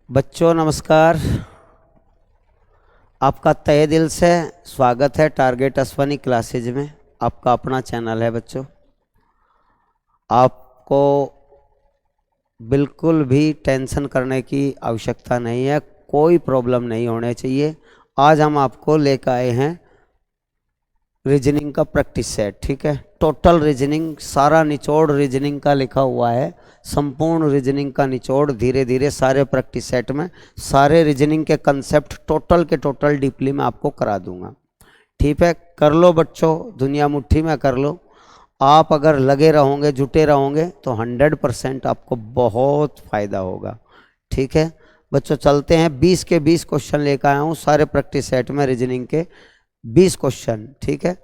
बच्चों नमस्कार। आपका तहे दिल से स्वागत है टारगेट अश्वनी क्लासेज में। आपका अपना चैनल है बच्चों। आपको बिल्कुल भी टेंशन करने की आवश्यकता नहीं है, कोई प्रॉब्लम नहीं होने चाहिए। आज हम आपको लेकर आए हैं रीजनिंग का प्रैक्टिस सेट। ठीक है, टोटल रीजनिंग, सारा निचोड़ रीजनिंग का लिखा हुआ है। संपूर्ण रीजनिंग का निचोड़ धीरे धीरे सारे प्रैक्टिस सेट में सारे रीजनिंग के कंसेप्ट टोटल के टोटल डीपली में आपको करा दूंगा। ठीक है, कर लो बच्चों, दुनिया मुट्ठी में कर लो। आप अगर लगे रहोगे, जुटे रहोगे तो 100% आपको बहुत फ़ायदा होगा। ठीक है बच्चों, चलते हैं। 20 के 20 क्वेश्चन लेकर आया हूँ सारे प्रैक्टिस सेट में, रीजनिंग के 20 क्वेश्चन। ठीक है,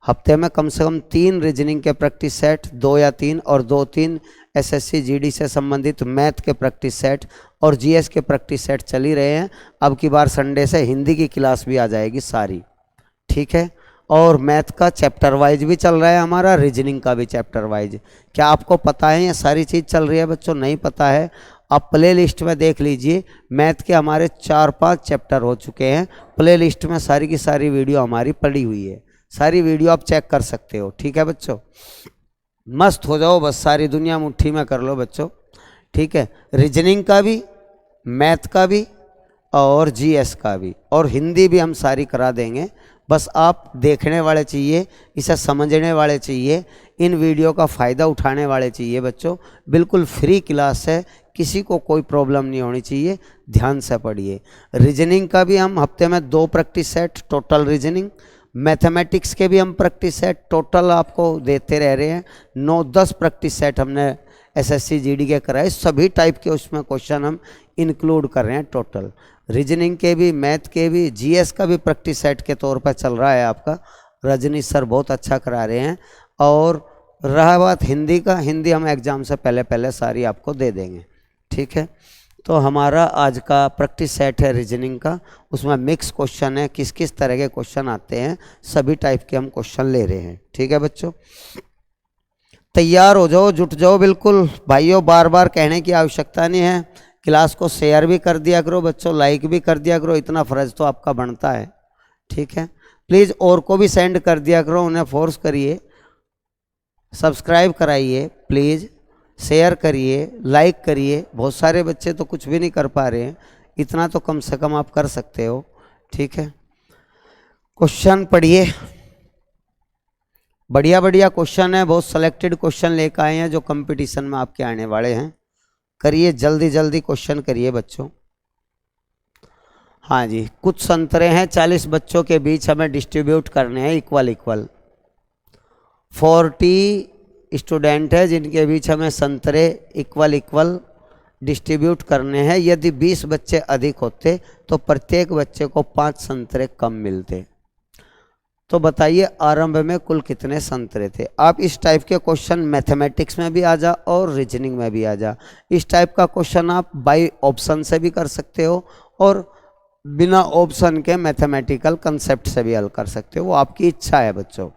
हफ्ते में कम से कम 3 रीजनिंग के प्रैक्टिस सेट, 2 या 3 और 2-3 एसएससी जीडी से संबंधित मैथ के प्रैक्टिस सेट और जीएस के प्रैक्टिस सेट चल ही रहे हैं। अब की बार संडे से हिंदी की क्लास भी आ जाएगी सारी। ठीक है, और मैथ का चैप्टर वाइज भी चल रहा है हमारा, रीजनिंग का भी चैप्टर वाइज। क्या आपको पता है ये सारी चीज़ चल रही है बच्चों? नहीं पता है, आप प्ले लिस्ट में देख लीजिए। मैथ के हमारे 4-5 चैप्टर हो चुके हैं। प्ले लिस्ट में सारी की सारी वीडियो हमारी पड़ी हुई है, सारी वीडियो आप चेक कर सकते हो। ठीक है बच्चों, मस्त हो जाओ बस, सारी दुनिया मुट्ठी में कर लो बच्चों। ठीक है, रीजनिंग का भी, मैथ का भी और जीएस का भी और हिंदी भी हम सारी करा देंगे। बस आप देखने वाले चाहिए, इसे समझने वाले चाहिए, इन वीडियो का फ़ायदा उठाने वाले चाहिए बच्चों। बिल्कुल फ्री क्लास है, किसी को कोई प्रॉब्लम नहीं होनी चाहिए, ध्यान से पढ़िए। रीजनिंग का भी हम हफ्ते में 2 practice set total reasoning, mathematics के भी हम प्रैक्टिस सेट टोटल आपको देते रह रहे हैं। 9-10 प्रैक्टिस सेट हमने एसएससी जीडी के कराए, सभी टाइप के उसमें क्वेश्चन हम इंक्लूड कर रहे हैं टोटल। रीजनिंग के भी, मैथ के भी, जीएस का भी प्रैक्टिस सेट के तौर पर चल रहा है आपका। रजनी सर बहुत अच्छा करा रहे हैं। और रहा बात हिंदी का, हिंदी हम एग्ज़ाम से पहले पहले सारी आपको दे देंगे। ठीक है, तो हमारा आज का प्रैक्टिस सेट है रीजनिंग का, उसमें मिक्स क्वेश्चन है, किस किस तरह के क्वेश्चन आते हैं, सभी टाइप के हम क्वेश्चन ले रहे हैं। ठीक है बच्चों, तैयार हो जाओ, जुट जाओ बिल्कुल भाइयों। बार बार कहने की आवश्यकता नहीं है। क्लास को शेयर भी कर दिया करो बच्चों, लाइक भी कर दिया करो, इतना फ़र्ज तो आपका बनता है। ठीक है, प्लीज़ और को भी सेंड कर दिया करो, उन्हें फोर्स करिए, सब्सक्राइब कराइए प्लीज़, शेयर करिए, लाइक करिए। बहुत सारे बच्चे तो कुछ भी नहीं कर पा रहे हैं, इतना तो कम से कम आप कर सकते हो। ठीक है, क्वेश्चन पढ़िए, बढ़िया बढ़िया क्वेश्चन है, बहुत सिलेक्टेड क्वेश्चन लेकर आए हैं जो कंपटीशन में आपके आने वाले हैं। करिए, जल्दी जल्दी क्वेश्चन करिए बच्चों। हाँ जी, कुछ संतरे हैं 40 बच्चों के बीच हमें डिस्ट्रीब्यूट करने हैं इक्वल इक्वल। 40 स्टूडेंट है जिनके बीच हमें संतरे इक्वल इक्वल डिस्ट्रीब्यूट करने हैं। यदि 20 बच्चे अधिक होते तो प्रत्येक बच्चे को 5 संतरे कम मिलते। तो बताइए आरंभ में कुल कितने संतरे थे? आप इस टाइप के क्वेश्चन मैथमेटिक्स में भी आ जा और रीजनिंग में भी आ जा। इस टाइप का क्वेश्चन आप बाय ऑप्शन से भी कर सकते हो और बिना ऑप्शन के मैथमेटिकल कंसेप्ट से भी हल कर सकते हो, वो आपकी इच्छा है बच्चों।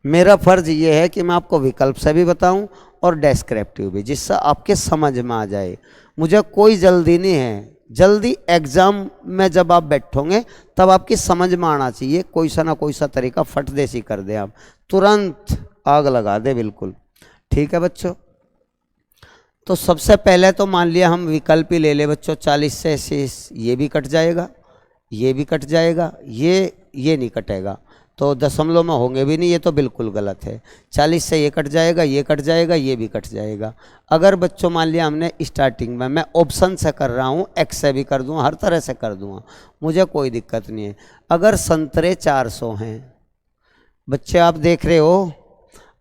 मेरा फ़र्ज़ ये है कि मैं आपको विकल्प से भी बताऊं और डेस्क्रिप्टिव भी, जिससे आपके समझ में आ जाए। मुझे कोई जल्दी नहीं है, जल्दी एग्ज़ाम में जब आप बैठोगे तब आपकी समझ में आना चाहिए। कोई सा ना कोई सा तरीका फट देसी कर दे, आप तुरंत आग लगा दे बिल्कुल। ठीक है बच्चों, तो सबसे पहले तो मान लिया हम विकल्प ही ले ले बच्चों। 40 से शेष ये भी कट जाएगा, ये भी कट जाएगा, ये नहीं कटेगा, तो दशमलव में होंगे भी नहीं, ये तो बिल्कुल गलत है। 40 से ये कट जाएगा, ये कट जाएगा, ये भी कट जाएगा। अगर बच्चों मान लिया हमने स्टार्टिंग में, मैं ऑप्शन से कर रहा हूँ, एक्स से भी कर दूँगा, हर तरह से कर दूँगा, मुझे कोई दिक्कत नहीं है। अगर संतरे 400 हैं बच्चे, आप देख रहे हो,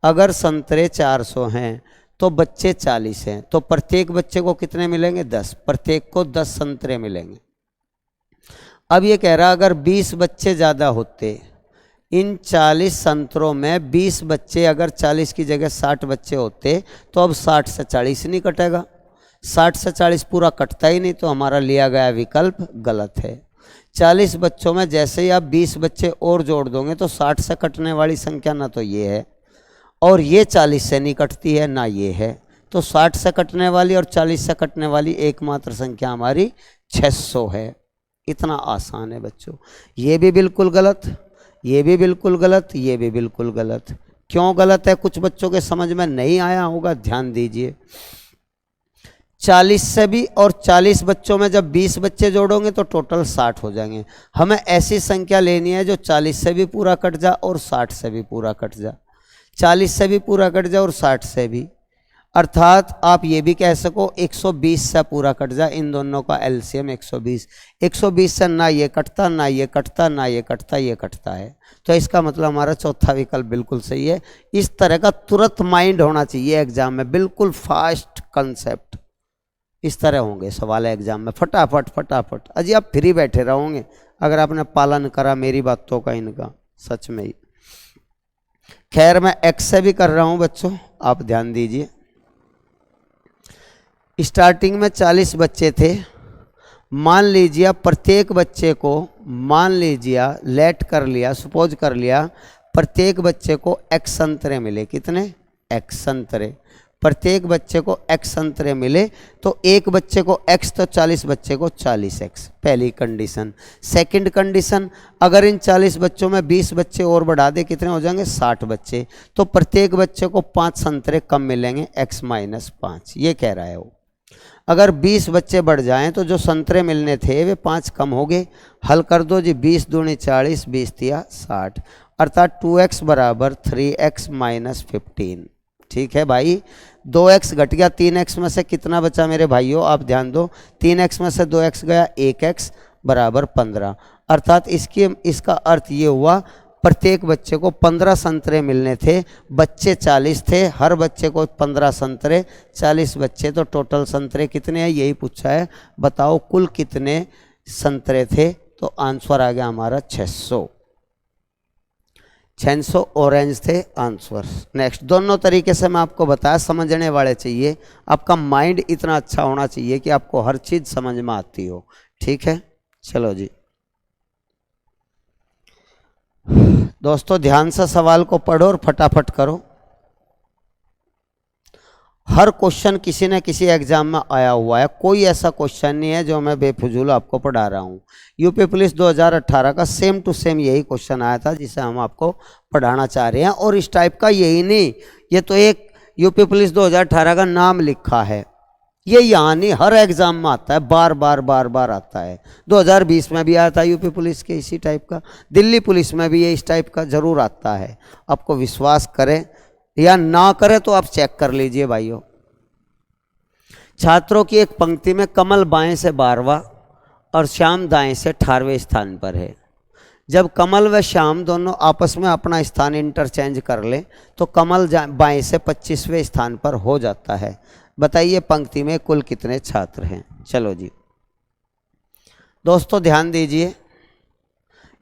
अगर संतरे 400 हैं तो बच्चे 40 हैं, तो प्रत्येक बच्चे को कितने मिलेंगे? 10। प्रत्येक को 10 संतरे मिलेंगे। अब ये कह रहा अगर 20 बच्चे ज़्यादा होते, इन 40 संतरों में 20 बच्चे, अगर 40 की जगह 60 बच्चे होते तो अब 60 से 40 नहीं कटेगा, 60 से 40 पूरा कटता ही नहीं, तो हमारा लिया गया विकल्प गलत है। 40 बच्चों में जैसे ही आप 20 बच्चे और जोड़ दोगे तो 60 से कटने वाली संख्या ना तो ये है और ये 40 से नहीं कटती है, ना ये है। तो 60 से कटने वाली और 40 से कटने वाली एकमात्र संख्या हमारी 600 है। इतना आसान है बच्चों। ये भी बिल्कुल गलत, ये भी बिल्कुल गलत, ये भी बिल्कुल गलत। क्यों गलत है? कुछ बच्चों के समझ में नहीं आया होगा, ध्यान दीजिए। 40 से भी और 40 बच्चों में जब 20 बच्चे जोड़ोगे तो टोटल 60 हो जाएंगे। हमें ऐसी संख्या लेनी है जो 40 से भी पूरा कट जा और 60 से भी पूरा कट जा, 40 से भी पूरा कट जा और 60 से भी। अर्थात आप ये भी कह सको 120 से पूरा कट जा, इन दोनों का एलसीएम 120। 120 से ना ये कटता, ना ये कटता, ना ये कटता, ये कटता है। तो इसका मतलब हमारा चौथा विकल्प बिल्कुल सही है। इस तरह का तुरंत माइंड होना चाहिए एग्जाम में, बिल्कुल फास्ट कंसेप्ट। इस तरह होंगे सवाल एग्जाम में, फटाफट फटाफट। अजी आप फ्री बैठे रहोगे अगर आपने पालन करा मेरी बातों का, इनका सच में ही। खैर मैं एक्स से भी कर रहा हूं बच्चों, आप ध्यान दीजिए। स्टार्टिंग में 40 बच्चे थे। मान लीजिए प्रत्येक बच्चे को, मान लीजिए लेट कर लिया, सपोज कर लिया प्रत्येक बच्चे को x संतरे मिले। कितने? x संतरे। प्रत्येक बच्चे को x संतरे मिले तो एक बच्चे को x तो 40 बच्चे को 40x, पहली कंडीशन। सेकंड कंडीशन, अगर इन 40 बच्चों में 20 बच्चे और बढ़ा दे, कितने हो जाएंगे? 60 बच्चे। तो प्रत्येक बच्चे को 5 संतरे कम मिलेंगे, x माइनस 5, ये कह रहा है वो। अगर 20 बच्चे बढ़ जाएं तो जो संतरे मिलने थे वे 5 कम हो गए। हल कर दो जी, 20 दूनी 40, 20 तिया 60, अर्थात 2x बराबर 3x माइनस 15। ठीक है भाई, 2x घट गया, 3x में से कितना बचा मेरे भाइयों? आप ध्यान दो, 3x में से 2x गया, 1x बराबर 15। अर्थात इसका अर्थ ये हुआ प्रत्येक बच्चे को 15 संतरे मिलने थे। बच्चे 40 थे, हर बच्चे को 15 संतरे, 40 बच्चे, तो टोटल संतरे कितने हैं यही पूछा है। बताओ कुल कितने संतरे थे? तो आंसर आ गया हमारा 600। 600 ऑरेंज थे आंसर। नेक्स्ट, दोनों तरीके से मैं आपको बताया, समझने वाले चाहिए। आपका माइंड इतना अच्छा होना चाहिए कि आपको हर चीज़ समझ में आती हो। ठीक है, चलो जी दोस्तों, ध्यान से सवाल को पढ़ो और फटाफट करो। हर क्वेश्चन किसी न किसी एग्जाम में आया हुआ है, कोई ऐसा क्वेश्चन नहीं है जो मैं बेफजूल आपको पढ़ा रहा हूँ। यूपी पुलिस 2018 का सेम टू सेम यही क्वेश्चन आया था जिसे हम आपको पढ़ाना चाह रहे हैं। और इस टाइप का यही नहीं, ये तो एक यूपी पुलिस 2018 का नाम लिखा है, ये यहाँ नहीं हर एग्जाम में आता है, बार बार बार बार आता है। 2020 में भी आया था यूपी पुलिस के इसी टाइप का, दिल्ली पुलिस में भी ये इस टाइप का जरूर आता है। आपको विश्वास करें या ना करें तो आप चेक कर लीजिए भाइयों। छात्रों की एक पंक्ति में कमल बाएं से 12वां और श्याम दाएं से 18वें स्थान पर है। जब कमल व श्याम दोनों आपस में अपना स्थान इंटरचेंज कर ले तो कमल बाएं से 25वें स्थान पर हो जाता है। बताइए पंक्ति में कुल कितने छात्र हैं? चलो जी दोस्तों ध्यान दीजिए,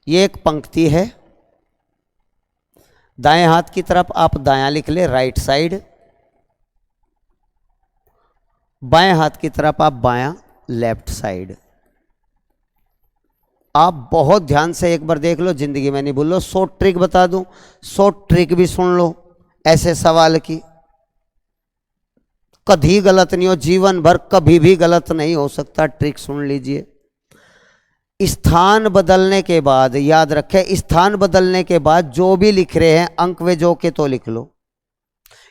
ये एक पंक्ति है। दाएं हाथ की तरफ आप दायां लिख ले, राइट साइड। बाएं हाथ की तरफ आप बायां, लेफ्ट साइड। आप बहुत ध्यान से एक बार देख लो, जिंदगी में नहीं भूल लो। 100 ट्रिक बता दूं, 100 ट्रिक भी सुन लो ऐसे सवाल की, कभी गलत नहीं हो, जीवन भर कभी भी गलत नहीं हो सकता। ट्रिक सुन लीजिए। स्थान बदलने के बाद, याद रखें, स्थान बदलने के बाद जो भी लिख रहे हैं अंक वे जो के तो लिख लो।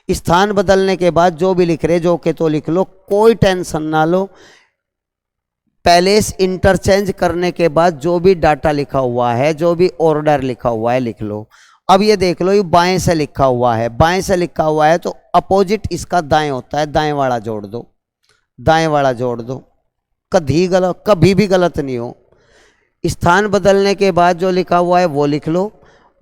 स्थान बदलने के बाद जो भी लिख रहे जो के तो लिख लो, कोई टेंशन ना लो। पैलेस इंटरचेंज करने के बाद जो भी डाटा लिखा हुआ है, जो भी ऑर्डर लिखा हुआ है लिख लो। अब ये देख लो, ये बाएं से लिखा हुआ है, बाएं से लिखा हुआ है तो अपोजिट इसका दाएं होता है, दाएं वाला जोड़ दो, दाएं वाला जोड़ दो। कभी भी गलत नहीं हो। स्थान बदलने के बाद जो लिखा हुआ है वो लिख लो।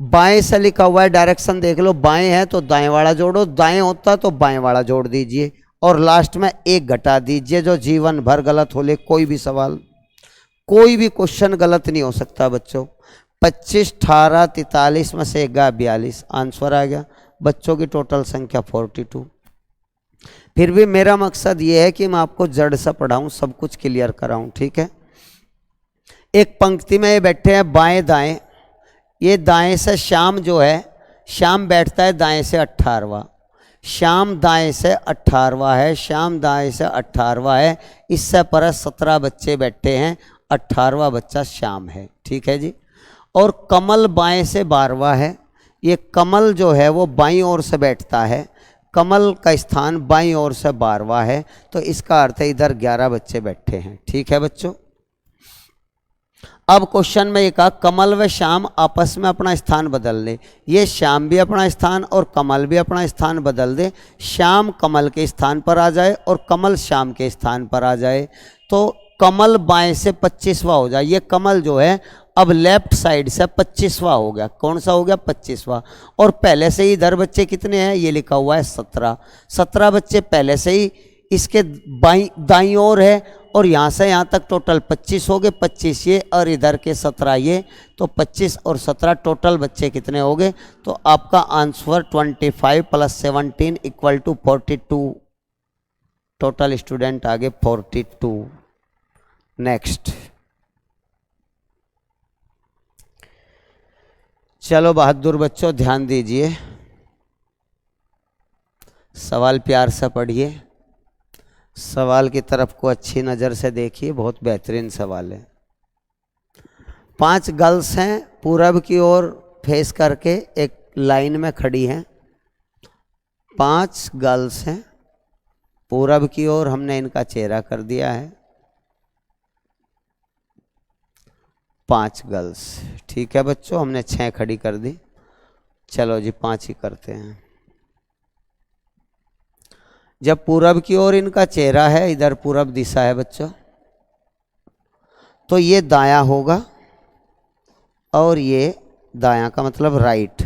बाएं से लिखा हुआ है, डायरेक्शन देख लो, बाएं है तो दाएं वाला जोड़ो, दाएं होता तो बाएं वाला जोड़ दीजिए और लास्ट में 1 घटा दीजिए। जो जीवन भर गलत हो ले, कोई भी सवाल, कोई भी क्वेश्चन गलत नहीं हो सकता बच्चों। 25, 18, 43 में से 1 गया 42, आंसर आ गया। बच्चों की टोटल संख्या 42। फिर भी मेरा मकसद ये है कि मैं आपको जड़ से पढ़ाऊँ, सब कुछ क्लियर कराऊँ। ठीक है, एक पंक्ति में ये बैठे हैं बाएं दाएं। ये दाएं से श्याम जो है, श्याम बैठता है दाएं से 18वां। श्याम दाएं से 18वां है, श्याम दाएं से 18वां है, इससे पर 17 बच्चे बैठे हैं, 18वां बच्चा श्याम है, ठीक है जी। और कमल बाएं से 12वां है, ये कमल जो है वो बाईं ओर से बैठता है, कमल का स्थान बाईं ओर से 12वां है, तो इसका अर्थ है इधर 11 बच्चे बैठे हैं, ठीक है बच्चों। अब क्वेश्चन में ये कहा कमल व श्याम आपस में अपना स्थान बदल ले, ये श्याम भी अपना स्थान और कमल भी अपना स्थान बदल दे, श्याम कमल के स्थान पर आ जाए और कमल श्याम के स्थान पर आ जाए, तो कमल बाएं से 25वां हो जाए, ये कमल जो है अब लेफ्ट साइड से 25वां हो गया, कौन सा हो गया 25वां, और पहले से ही इधर बच्चे कितने हैं, ये लिखा हुआ है 17 बच्चे पहले से ही इसके दाईं ओर है, और यहाँ से यहाँ तक टोटल 25 हो गए, 25 ये और इधर के 17 ये, तो 25 और 17 टोटल बच्चे कितने हो गए, तो आपका आंसर 25 + 17 = 42, टोटल स्टूडेंट आगे 42। नेक्स्ट, चलो बहादुर बच्चों ध्यान दीजिए, सवाल प्यार से पढ़िए, सवाल की तरफ को अच्छी नज़र से देखिए, बहुत बेहतरीन सवाल है। 5 गर्ल्स हैं, पूरब की ओर फेस करके एक लाइन में खड़ी हैं, 5 गर्ल्स हैं पूरब की ओर, हमने इनका चेहरा कर दिया है, 5 गर्ल्स, ठीक है बच्चों, हमने 6 खड़ी कर दी, चलो जी 5 ही करते हैं। जब पूरब की ओर इनका चेहरा है, इधर पूरब दिशा है बच्चों, तो ये दायां होगा और ये दायां का मतलब राइट,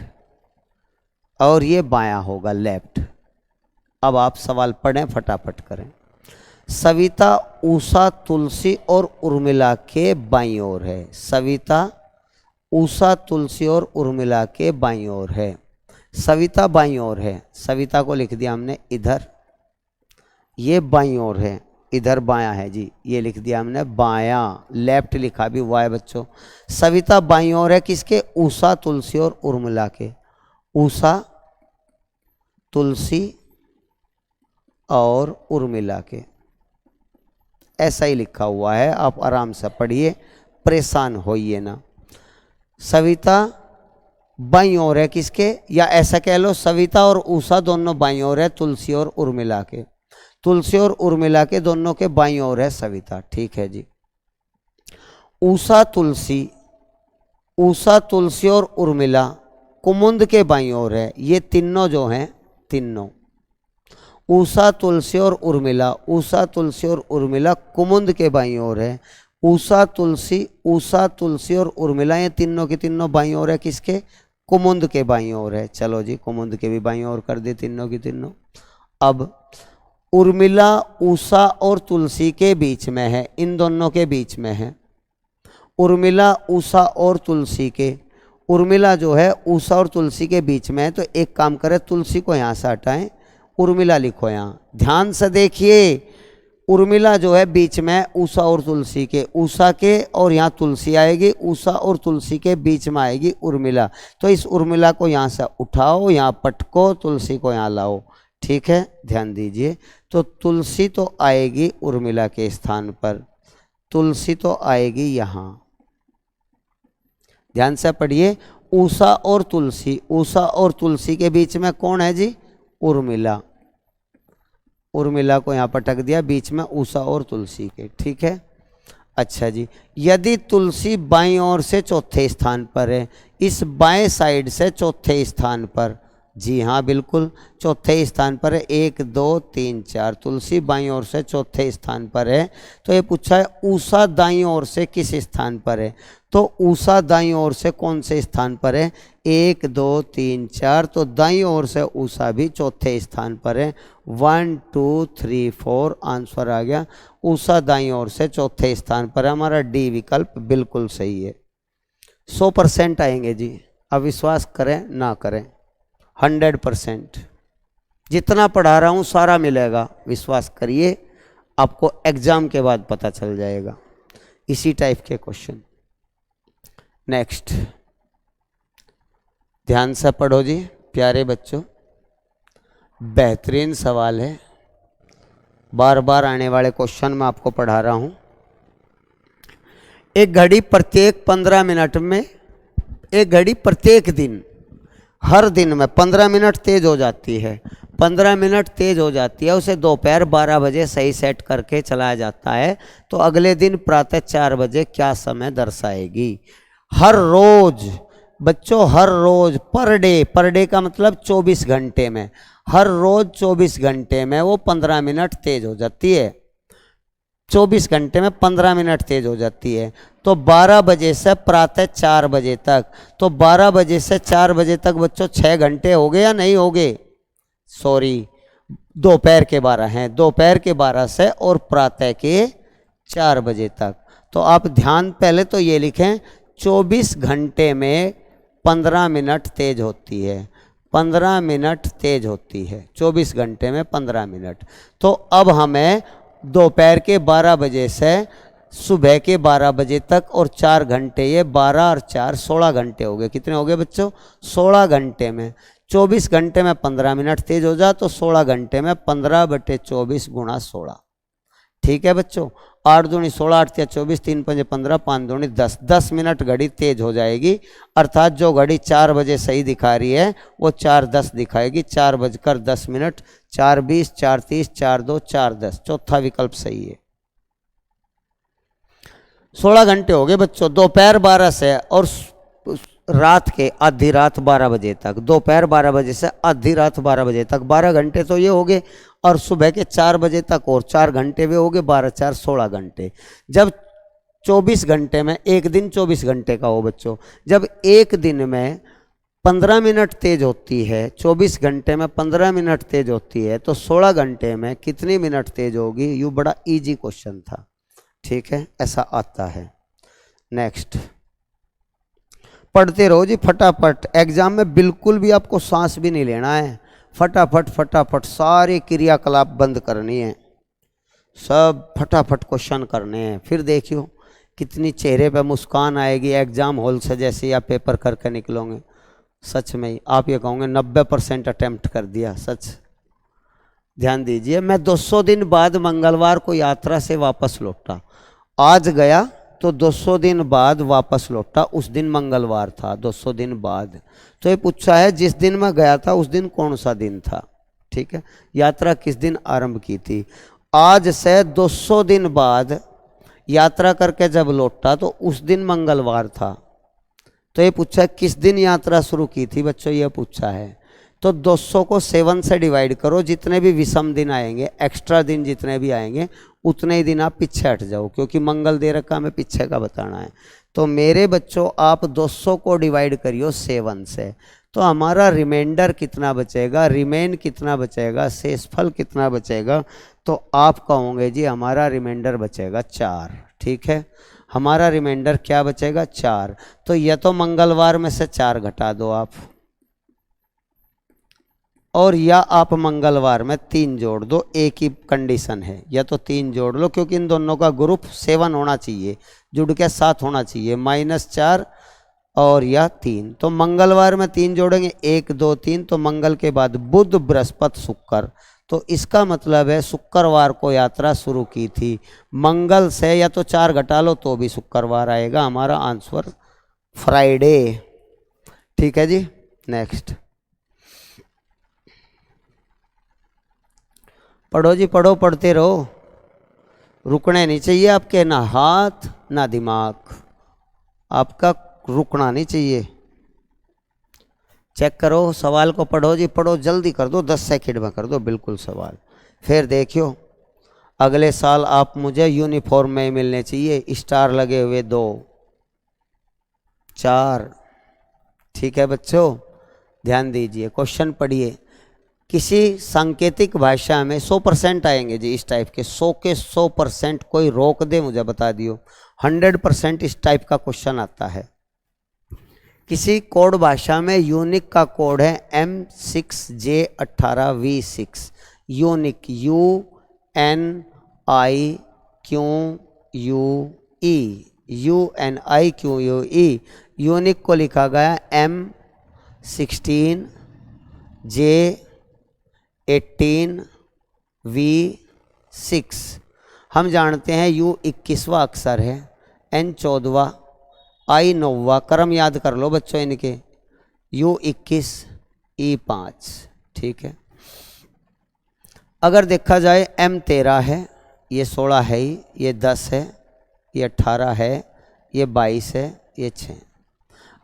और ये बायां होगा लेफ्ट। अब आप सवाल पढ़ें, फटाफट करें। सविता, उषा, तुलसी और उर्मिला के बाईं ओर है, सविता, उषा, तुलसी और उर्मिला के बाईं ओर है, सविता बाईं ओर है, सविता को लिख दिया हमने इधर, ये बाईं ओर है, इधर बायां है जी, ये लिख दिया हमने बायां, लेफ्ट लिखा भी हुआ है बच्चों। सविता बाईं ओर है किसके, उषा, तुलसी और उर्मिला के, उषा, तुलसी और उर्मिला के, ऐसा ही लिखा हुआ है, आप आराम से पढ़िए, परेशान होइए ना। सविता बाईं ओर है किसके, या ऐसा कह लो सविता और उषा दोनों बाईं ओर है तुलसी और उर्मिला के, तुलसी और उर्मिला के दोनों के बाईं ओर है सविता, ठीक है जी। उषा, तुलसी, उषा, तुलसी और उर्मिला कुमुद के बाईं ओर है, ये तीनों जो हैं तीनों, उषा, तुलसी और उर्मिला, उषा, तुलसी और उर्मिला कुमुद के बाईं ओर है, उषा, तुलसी, उषा, तुलसी और उर्मिला ये तीनों के तीनों बाईं ओर है किसके, कुमुद के बाईं ओर है, चलो जी कुमुद के भी बाईं ओर कर दे तीनों की तीनों। अब उर्मिला उषा और तुलसी के बीच में है, इन दोनों के बीच में है, उर्मिला उषा और तुलसी के, उर्मिला जो है उषा और तुलसी के बीच में है, तो एक काम करें तुलसी को यहाँ से हटाएं, उर्मिला लिखो यहाँ, ध्यान से देखिए, उर्मिला जो है बीच में उषा और तुलसी के, उषा के और यहाँ तुलसी आएगी, उषा और तुलसी के बीच में आएगी उर्मिला, तो इस उर्मिला को यहाँ से उठाओ, यहाँ पटको, तुलसी को यहाँ लाओ, ठीक है, ध्यान दीजिए, तो तुलसी तो आएगी उर्मिला के स्थान पर, तुलसी तो आएगी यहाँ, ध्यान से पढ़िए, उषा और तुलसी, उषा और तुलसी के बीच में कौन है जी, उर्मिला, उर्मिला को यहाँ पटक दिया बीच में उषा और तुलसी के, ठीक है। अच्छा जी, यदि तुलसी बाईं ओर से चौथे स्थान पर है, इस बाएं साइड से चौथे स्थान पर, जी हाँ बिल्कुल चौथे स्थान पर है, 1 2 3 4, तुलसी बाईं ओर से चौथे स्थान पर है, तो ये पूछा है उषा दाईं ओर से किस स्थान पर है, तो उषा दाईं ओर से कौन से स्थान पर है, 1 2 3 4, तो दाईं ओर से उषा भी चौथे स्थान पर है, 1 2 3 4 आंसर आ गया, उषा दाईं ओर से चौथे स्थान पर है, हमारा डी विकल्प बिल्कुल सही है, 100% आएंगे जी, अब विश्वास करें ना करें, 100%, जितना पढ़ा रहा हूँ सारा मिलेगा, विश्वास करिए, आपको एग्जाम के बाद पता चल जाएगा, इसी टाइप के क्वेश्चन। नेक्स्ट, ध्यान से पढ़ो जी प्यारे बच्चों, बेहतरीन सवाल है, बार बार आने वाले क्वेश्चन मैं आपको पढ़ा रहा हूं। एक घड़ी प्रत्येक 15 मिनट में, एक घड़ी प्रत्येक दिन, हर दिन में 15 मिनट तेज हो जाती है, 15 मिनट तेज हो जाती है, उसे दोपहर 12 बजे सही सेट करके चलाया जाता है, तो अगले दिन प्रातः 4 बजे क्या समय दर्शाएगी? हर रोज बच्चों, हर रोज, पर डे का मतलब 24 घंटे में, हर रोज 24 घंटे में वो 15 मिनट तेज हो जाती है, 24 घंटे में 15 मिनट तेज हो जाती है। तो 12 बजे से प्रातः 4 बजे तक, तो 12 बजे से 4 बजे तक बच्चों 6 घंटे हो गए या नहीं हो गए? सॉरी, दोपहर के 12 हैं, दोपहर के 12 से और प्रातः के 4 बजे तक। तो आप ध्यान पहले तो ये लिखें, 24 घंटे में 15 मिनट तेज होती है, 15 मिनट तेज होती है, 24 घंटे में 15 मिनट। तो अब हमें दोपहर के 12 बजे से सुबह के 12 बजे तक और 4 घंटे, ये 12 और 4 16 घंटे हो गए। कितने हो गए बच्चों? 16 घंटे में 24 घंटे में 15 मिनट तेज हो जा, तो 16 घंटे में 15/24 गुणा 16। ठीक है बच्चों, 8 दूनी 16, 8 या 24, 3 पंजे 15, 5 दूनी 10, 10 मिनट घड़ी तेज हो जाएगी। अर्थात जो घड़ी 4 बजे सही दिखा रही है वो 4:10 दिखाएगी, 4:10, 4:20, 4:30, 4:02, 4:10, चौथा विकल्प सही है। 16 घंटे हो गए बच्चों, दोपहर 12 से और रात के आधी रात 12 बजे तक, दोपहर 12 बजे से आधी रात 12 बजे तक 12 घंटे तो ये हो गए, और सुबह के 4 बजे तक और 4 घंटे भी हो गए, 12×4 16 घंटे। जब 24 घंटे में, एक दिन 24 घंटे का हो बच्चों, जब एक दिन में 15 मिनट तेज होती है, 24 घंटे में 15 मिनट तेज होती है, तो 16 घंटे में कितनी मिनट तेज होगी? यू बड़ा इजी क्वेश्चन था, ठीक है, ऐसा आता है। नेक्स्ट, पढ़ते रहो जी फटाफट, एग्जाम में बिल्कुल भी आपको सांस भी नहीं लेना है, फटाफट फटाफट सारे क्रियाकलाप बंद करनी है, सब फटाफट क्वेश्चन करने हैं। फिर देखियो कितनी चेहरे पे मुस्कान आएगी एग्जाम हॉल से जैसे आप पेपर करके निकलोगे। सच में ही आप ये कहोगे 90% अटेम्प्ट कर दिया, सच। ध्यान दीजिए, मैं 200 दिन बाद मंगलवार को यात्रा से वापस लौटा, आज गया तो 200 दिन बाद वापस लौटा, उस दिन मंगलवार था, 200 दिन बाद। तो ये पूछा है जिस दिन मैं गया था उस दिन कौन सा दिन था? ठीक है, यात्रा किस दिन आरंभ की थी? आज से 200 दिन बाद यात्रा करके जब लौटा तो उस दिन मंगलवार था। तो ये पूछा है किस दिन यात्रा शुरू की थी बच्चों, ये पूछा है। तो 200 को 7 से डिवाइड करो, जितने भी विषम दिन आएंगे, एक्स्ट्रा दिन जितने भी आएंगे, उतने ही दिन आप पीछे हट जाओ, क्योंकि मंगल दे रखा हमें पीछे का बताना है। तो मेरे बच्चों आप 200 को डिवाइड करियो 7 से, तो हमारा रिमाइंडर कितना बचेगा, रिमेन कितना बचेगा, शेषफल कितना बचेगा? तो आप कहोगे जी हमारा रिमाइंडर बचेगा 4। ठीक है, हमारा रिमाइंडर क्या बचेगा? 4। तो यह तो मंगलवार में से 4 घटा दो आप, और या आप मंगलवार में 3 जोड़ दो, एक ही कंडीशन है, या तो 3 जोड़ लो, क्योंकि इन दोनों का ग्रुप 7 होना चाहिए, जुड़ के 7 होना चाहिए, -4 और या 3। तो मंगलवार में 3 जोड़ेंगे, 1 2 3, तो मंगल के बाद बुध बृहस्पति शुक्र, तो इसका मतलब है शुक्रवार को यात्रा शुरू की थी। मंगल से या तो 4 घटा लो तो भी शुक्रवार आएगा, हमारा आंसर फ्राइडे। ठीक है जी, नेक्स्ट पढ़ो जी, पढ़ो, पढ़ते रहो, रुकने नहीं चाहिए आपके, ना हाथ ना दिमाग, आपका रुकना नहीं चाहिए। चेक करो, सवाल को पढ़ो जी, पढ़ो, जल्दी कर दो, 10 सेकंड में कर दो बिल्कुल सवाल। फिर देखियो अगले साल आप मुझे यूनिफॉर्म में मिलने चाहिए, स्टार लगे हुए 2 4। ठीक है बच्चों, ध्यान दीजिए, क्वेश्चन पढ़िए। किसी सांकेतिक भाषा में 100% आएंगे जी इस टाइप के, 100 के 100%, कोई रोक दे मुझे बता दियो, 100% इस टाइप का क्वेश्चन आता है। किसी कोड भाषा में यूनिक का कोड है M6J18V6, यूनिक UNIQUE, यूनिक को लिखा गया M16J 18V6। हम जानते हैं U 21वां अक्षर है, N 14वां, I 9वां। क्रम याद कर लो बच्चों इनके, U 21, E 5। ठीक है। अगर देखा जाए M 13 है, ये 16 है ही, ये 10 है, ये 18 है, ये 22 है, ये 6।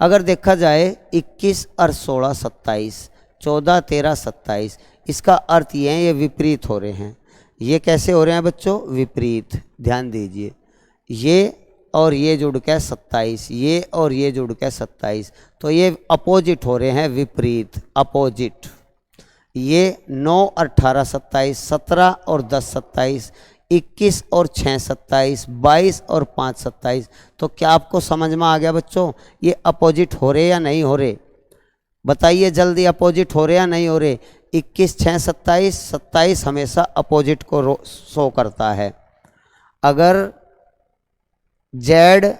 अगर देखा जाए 21 और 16 27, 14 13 27, इसका अर्थ ये है ये विपरीत हो रहे हैं। ये कैसे हो रहे हैं बच्चों? विपरीत। ध्यान दीजिए, ये और ये जुड़ के 27, ये और ये जुड़ के 27, तो ये अपोजिट हो रहे हैं, विपरीत, अपोजिट। ये 9 और 18 27, 17 और 10 27, 21 और 6 27, 22 और 5 27। तो क्या आपको समझ में आ गया बच्चों? ये अपोजिट हो रहे या नहीं हो रहे? बताइए जल्दी, अपोजिट हो रहे या नहीं हो रहे? 21 6 27, 27 हमेशा अपोजिट को शो करता है। अगर Z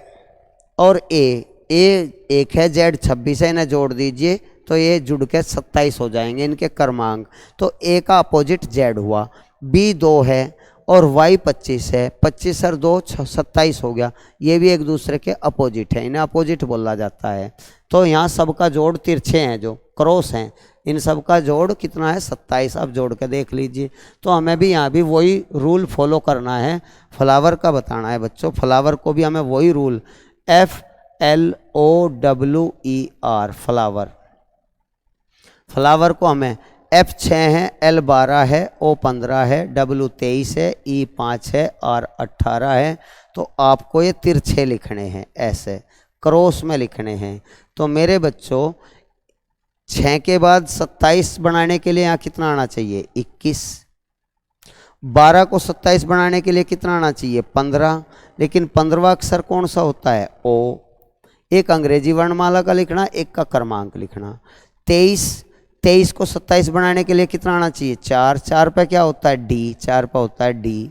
और A एक है, Z 26 है, इन्हें जोड़ दीजिए तो ये जुड़ के 27 हो जाएंगे इनके क्रमांक। तो A का अपोजिट Z हुआ, B 2 है और Y 25 है, 25 और 2 27 हो गया। ये भी एक दूसरे के अपोजिट है, इन्हें अपोजिट बोला जाता है। तो यहाँ सबका जोड़ तिरछे हैं, जो क्रॉस हैं, इन सब का जोड़ कितना है? 27। आप जोड़ के देख लीजिए। तो हमें भी यहाँ भी वही रूल फॉलो करना है, फ्लावर का बताना है बच्चों। फ्लावर को भी हमें वही रूल, FLOWER, फ्लावर। फ्लावर को हमें F 6 है, L 12 है, O 15 है, W 23 है, E 5 है, R 18 है। तो आपको ये तिरछे लिखने हैं, ऐसे क्रॉस में लिखने हैं। तो मेरे बच्चों 6 के बाद 27 बनाने के लिए यहाँ कितना आना चाहिए? 21। 12 को 27 बनाने के लिए कितना आना चाहिए? 15। लेकिन 15वां अक्षर कौन सा होता है? O। एक अंग्रेजी वर्णमाला का लिखना, एक का क्रमांक लिखना। 23 को 27 बनाने के लिए कितना आना चाहिए? 4। 4 पे क्या होता है? D। 4 पे होता है D।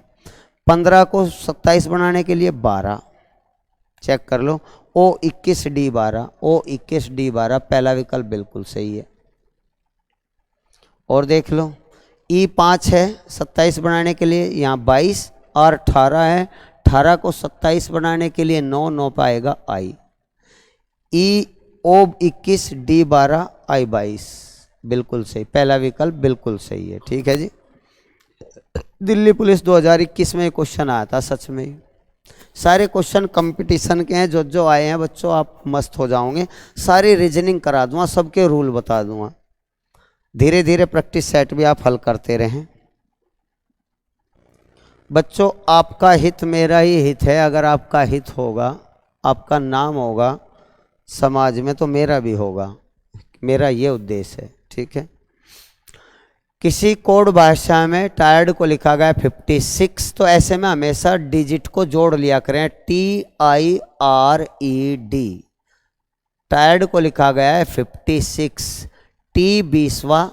15 को 27 बनाने के लिए 12। चेक कर लो, O 21 D 12, O 21 D 12, पहला विकल्प बिल्कुल सही है। और देख लो, E 5 है 27 बनाने के लिए, यहाँ 22 और 18 है, 18 को 27 बनाने के लिए 9, 9 पाएगा I। E O 21 D 12 I 22, बिल्कुल सही, पहला विकल्प बिल्कुल सही है। ठीक है जी। दिल्ली पुलिस 2021 में क्वेश्चन आया था, सच में सारे क्वेश्चन कंपटीशन के हैं। जो आए हैं बच्चों, आप मस्त हो जाओगे। सारी रीजनिंग करा दूंगा, सबके रूल बता दूंगा। धीरे धीरे प्रैक्टिस सेट भी आप हल करते रहें बच्चों। आपका हित मेरा ही हित है। अगर आपका हित होगा, आपका नाम होगा समाज में, तो मेरा भी होगा। मेरा ये उद्देश्य है। ठीक है। किसी कोड भाषा में टायर्ड को लिखा गया 56, तो ऐसे में हमेशा डिजिट को जोड़ लिया करें, TIRED। टायर्ड को लिखा गया है 56, T 20वां,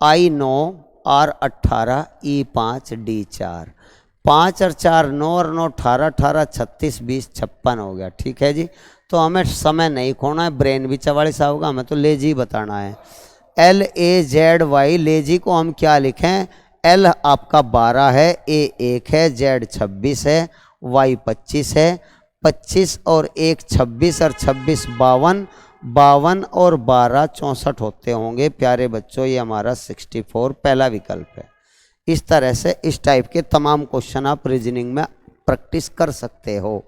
I 9, R 18, E 5, D 4। 5 और 4 9 और 9 18, 18 36 20 56 हो गया। ठीक है जी। तो हमें समय नहीं खोना है, ब्रेन भी 44 होगा, हमें तो लेजी बताना है। LAZY, लेजी को हम क्या लिखें? L आपका 12 है, A 1 है, Z 26 है, Y 25 है, 25 और 1 26 और 26 52, 52 और 12 64 होते होंगे प्यारे बच्चों। ये हमारा 64 पहला विकल्प है। इस तरह से इस टाइप के तमाम क्वेश्चन आप रीजनिंग में प्रैक्टिस कर सकते हो।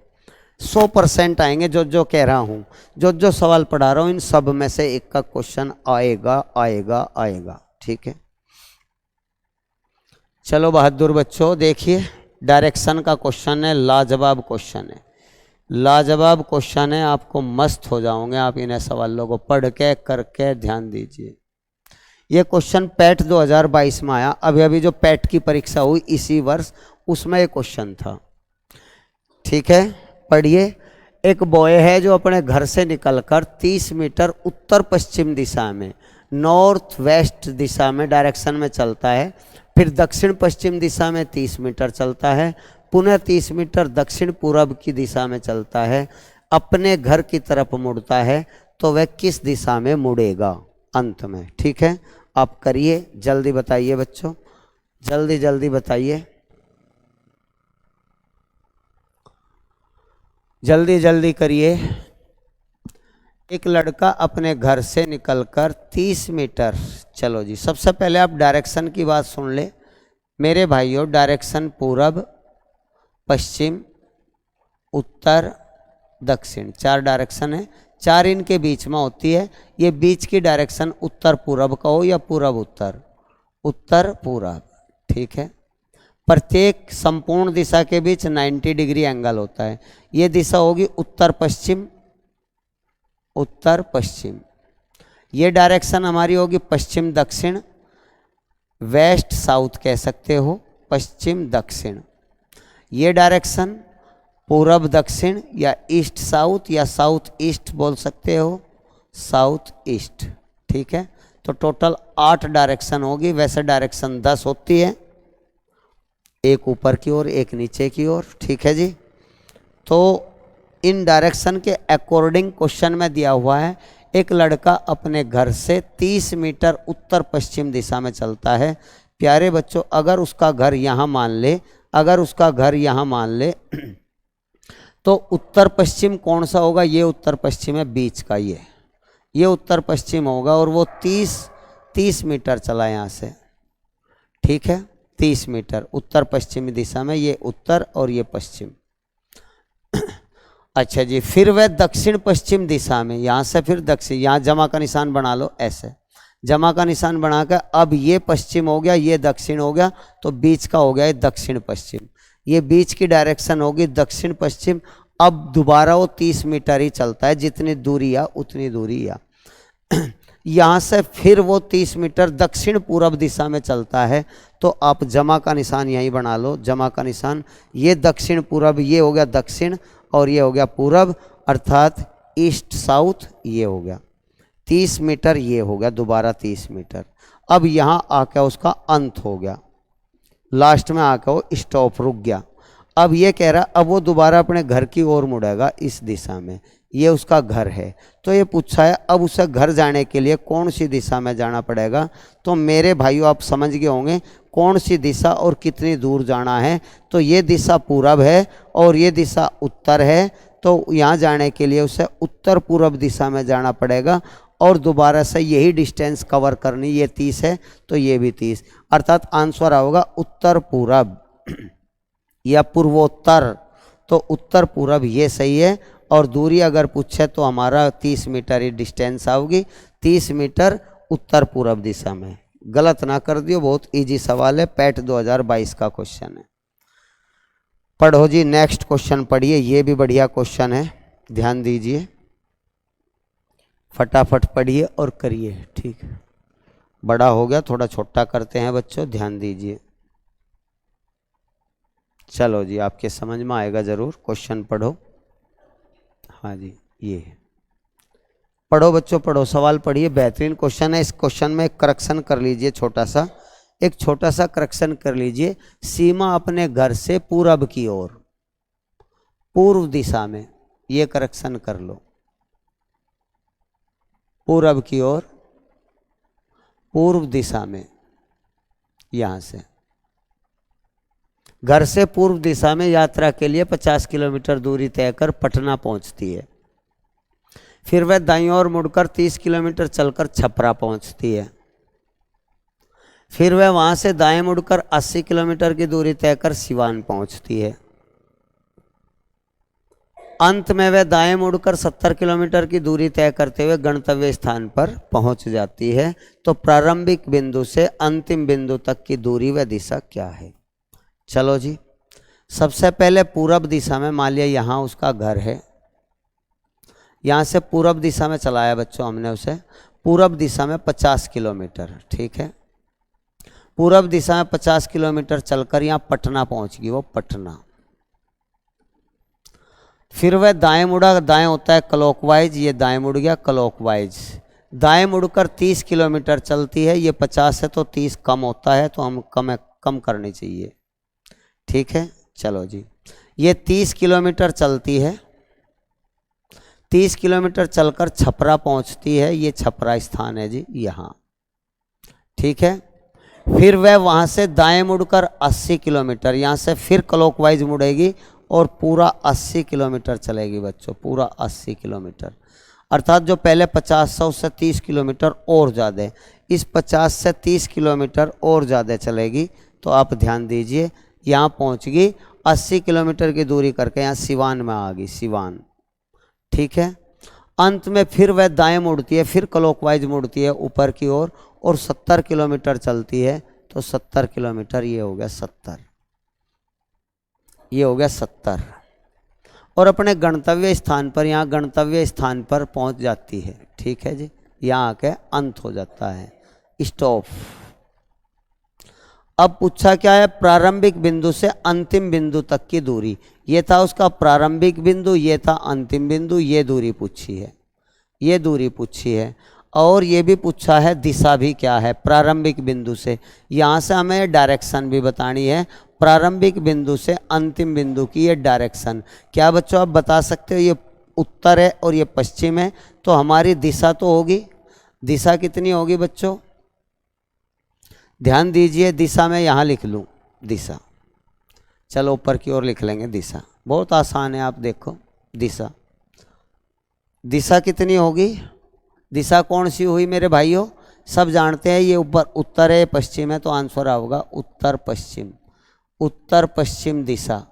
100% आएंगे। जो कह रहा हूँ, जो सवाल पढ़ा रहा हूँ, इन सब में से एक का क्वेश्चन आएगा आएगा आएगा। ठीक है। चलो बहादुर बच्चों, देखिए डायरेक्शन का क्वेश्चन है, लाजवाब क्वेश्चन है, लाजवाब क्वेश्चन है। आपको मस्त हो जाओगे आप इन सवालों को पढ़ के करके। ध्यान दीजिए, ये क्वेश्चन पैट 2022 में आया। अभी अभी जो पैट की परीक्षा हुई इसी वर्ष, उसमें ये क्वेश्चन था। ठीक है, पढ़िए। एक बॉय है जो अपने घर से निकलकर 30 मीटर उत्तर पश्चिम दिशा में, नॉर्थ वेस्ट दिशा में डायरेक्शन में चलता है, फिर दक्षिण पश्चिम दिशा में 30 मीटर चलता है, पुनः 30 मीटर दक्षिण पूर्व की दिशा में चलता है, अपने घर की तरफ मुड़ता है, तो वह किस दिशा में मुड़ेगा अंत में? ठीक है, आप करिए, जल्दी बताइए बच्चों, जल्दी जल्दी बताइए, जल्दी जल्दी करिए। एक लड़का अपने घर से निकलकर 30 मीटर, चलो जी, सबसे पहले आप डायरेक्शन की बात सुन ले मेरे भाइयों। डायरेक्शन पूरब, पश्चिम, उत्तर, दक्षिण, 4 डायरेक्शन है, 4 इनके बीच में होती है। ये बीच की डायरेक्शन उत्तर पूरब का हो या पूरब उत्तर, उत्तर पूरब, ठीक है। प्रत्येक संपूर्ण दिशा के बीच 90 डिग्री एंगल होता है। ये दिशा होगी उत्तर पश्चिम, उत्तर पश्चिम। ये डायरेक्शन हमारी होगी पश्चिम दक्षिण, वेस्ट साउथ कह सकते हो, पश्चिम दक्षिण। ये डायरेक्शन पूरब दक्षिण या ईस्ट साउथ या साउथ ईस्ट बोल सकते हो, साउथ ईस्ट, ठीक है। तो टोटल 8 डायरेक्शन होगी, वैसे डायरेक्शन 10 होती है, एक ऊपर की ओर एक नीचे की ओर, ठीक है जी। तो इन डायरेक्शन के अकॉर्डिंग क्वेश्चन में दिया हुआ है, एक लड़का अपने घर से 30 मीटर उत्तर पश्चिम दिशा में चलता है। प्यारे बच्चों, अगर उसका घर यहाँ मान ले, अगर उसका घर यहाँ मान ले तो उत्तर पश्चिम कौन सा होगा? ये उत्तर पश्चिम है, बीच का ये उत्तर पश्चिम होगा और वो 30 मीटर चला यहाँ से, ठीक है, 30 मीटर उत्तर पश्चिमी दिशा में, ये उत्तर और ये पश्चिम। अच्छा जी, फिर वह दक्षिण पश्चिम दिशा में, यहाँ से फिर दक्षिण, यहाँ जमा का निशान बना लो, ऐसे जमा का निशान बनाकर अब ये पश्चिम हो गया, ये दक्षिण हो गया, तो बीच का हो गया ये दक्षिण पश्चिम। ये बीच की डायरेक्शन होगी दक्षिण पश्चिम। अब दोबारा वो 30 मीटर ही चलता है, जितनी दूरी या उतनी दूरी या यहाँ से फिर वो 30 मीटर दक्षिण पूरब दिशा में चलता है। तो आप जमा का निशान यहीं बना लो, जमा का निशान, ये दक्षिण पूरब, ये हो गया दक्षिण और ये हो गया पूरब, अर्थात ईस्ट साउथ, ये हो गया 30 मीटर, ये हो गया दोबारा 30 मीटर। अब यहाँ आकर उसका अंत हो गया, लास्ट में आकर वो स्टॉप, रुक गया। अब ये कह रहा, अब वो दोबारा अपने घर की ओर मुड़ेगा इस दिशा में, ये उसका घर है। तो ये पूछा है अब उसे घर जाने के लिए कौन सी दिशा में जाना पड़ेगा। तो मेरे भाइयों आप समझ गए होंगे कौन सी दिशा और कितनी दूर जाना है। तो ये दिशा पूरब है और ये दिशा उत्तर है, तो यहाँ जाने के लिए उसे उत्तर पूरब दिशा में जाना पड़ेगा और दोबारा से यही डिस्टेंस कवर करनी, ये 30 है तो ये भी 30, अर्थात आंसर होगा उत्तर पूरब या पूर्वोत्तर। तो उत्तर पूरब ये सही है और दूरी अगर पूछे तो हमारा 30 मीटर ही डिस्टेंस आओगी, 30 मीटर उत्तर पूरब दिशा में। गलत ना कर दियो, बहुत इजी सवाल है, पैट 2022 का क्वेश्चन है। पढ़ो जी, नेक्स्ट क्वेश्चन पढ़िए, ये भी बढ़िया क्वेश्चन है, ध्यान दीजिए, फटाफट पढ़िए और करिए, ठीक है। बड़ा हो गया, थोड़ा छोटा करते हैं बच्चों, ध्यान दीजिए। चलो जी, आपके समझ में आएगा ज़रूर, क्वेश्चन पढ़ो। हाँ जी, ये है, पढ़ो बच्चों पढ़ो, सवाल पढ़िए, बेहतरीन क्वेश्चन है। इस क्वेश्चन में एक करेक्शन कर लीजिए, एक छोटा सा करेक्शन कर लीजिए। सीमा अपने घर से पूरब की ओर, पूर्व दिशा में, ये करेक्शन कर लो, पूरब की ओर, पूर्व दिशा में, यहाँ से घर से पूर्व दिशा में यात्रा के लिए 50 किलोमीटर दूरी तय कर पटना पहुंचती है। फिर वह दाईं ओर मुड़कर 30 किलोमीटर चलकर छपरा पहुंचती है। फिर वह वहां से दाएं मुड़कर 80 किलोमीटर की दूरी तय कर सिवान पहुंचती है। अंत में वह दाएं मुड़कर 70 किलोमीटर की दूरी तय करते हुए गंतव्य स्थान पर पहुंच जाती है। तो प्रारंभिक बिंदु से अंतिम बिंदु तक की दूरी व दिशा क्या है? चलो जी, सबसे पहले पूरब दिशा में, मान लिया यहाँ उसका घर है, यहाँ से पूरब दिशा में चलाया बच्चों हमने उसे, पूरब दिशा में 50 किलोमीटर, ठीक है। पूरब दिशा में 50 किलोमीटर चलकर यहाँ पटना पहुँच गई, वो पटना। फिर वह दाएं मुड़ा, दाएं होता है क्लॉकवाइज, ये दाएं मुड़ गया क्लॉकवाइज। दाएं मुड़कर 30 किलोमीटर चलती है, ये 50 है तो 30 कम होता है, तो हम कम करनी चाहिए, ठीक है। चलो जी, ये 30 किलोमीटर चलती है, 30 किलोमीटर चलकर छपरा पहुंचती है, ये छपरा स्थान है जी यहाँ, ठीक है। फिर वह वहाँ से दाएं मुड़कर 80 किलोमीटर, यहाँ से फिर क्लॉकवाइज मुड़ेगी और पूरा 80 किलोमीटर चलेगी बच्चों, पूरा 80 किलोमीटर। अर्थात जो पहले 50 से उससे 30 किलोमीटर और ज़्यादा, इस 50 से 30 किलोमीटर और ज़्यादा चलेगी। तो आप ध्यान दीजिए, यहाँ पहुँच गई 80 किलोमीटर की दूरी करके यहाँ सिवान में आ गई, सिवान। ठीक है। अंत में फिर वह दाएं मुड़ती है, फिर क्लॉकवाइज मुड़ती है ऊपर की ओर और 70 किलोमीटर चलती है। तो 70 किलोमीटर, ये हो गया 70, ये हो गया 70। और अपने गंतव्य स्थान पर, यहाँ गंतव्य स्थान पर पहुंच जाती है। ठीक है जी, यहाँ आके अंत हो जाता है, स्टॉप। अब पूछा क्या है, प्रारंभिक बिंदु से अंतिम बिंदु तक की दूरी। ये था उसका प्रारंभिक बिंदु, ये था अंतिम बिंदु, ये दूरी पूछी है, ये दूरी पूछी है। और ये भी पूछा है दिशा भी क्या है प्रारंभिक बिंदु से। यहाँ से हमें डायरेक्शन भी बतानी है, प्रारंभिक बिंदु से अंतिम बिंदु की ये डायरेक्शन। क्या बच्चों आप बता सकते हो, ये उत्तर है और ये पश्चिम है, तो हमारी दिशा तो होगी, दिशा कितनी होगी बच्चों, ध्यान दीजिए। दिशा में यहाँ लिख लूँ दिशा, चलो ऊपर की ओर लिख लेंगे दिशा, बहुत आसान है। आप देखो दिशा, दिशा कितनी होगी, दिशा कौन सी हुई मेरे भाइयों, सब जानते हैं ये ऊपर उत्तर है पश्चिम है, तो आंसर होगा उत्तर पश्चिम, उत्तर पश्चिम दिशा।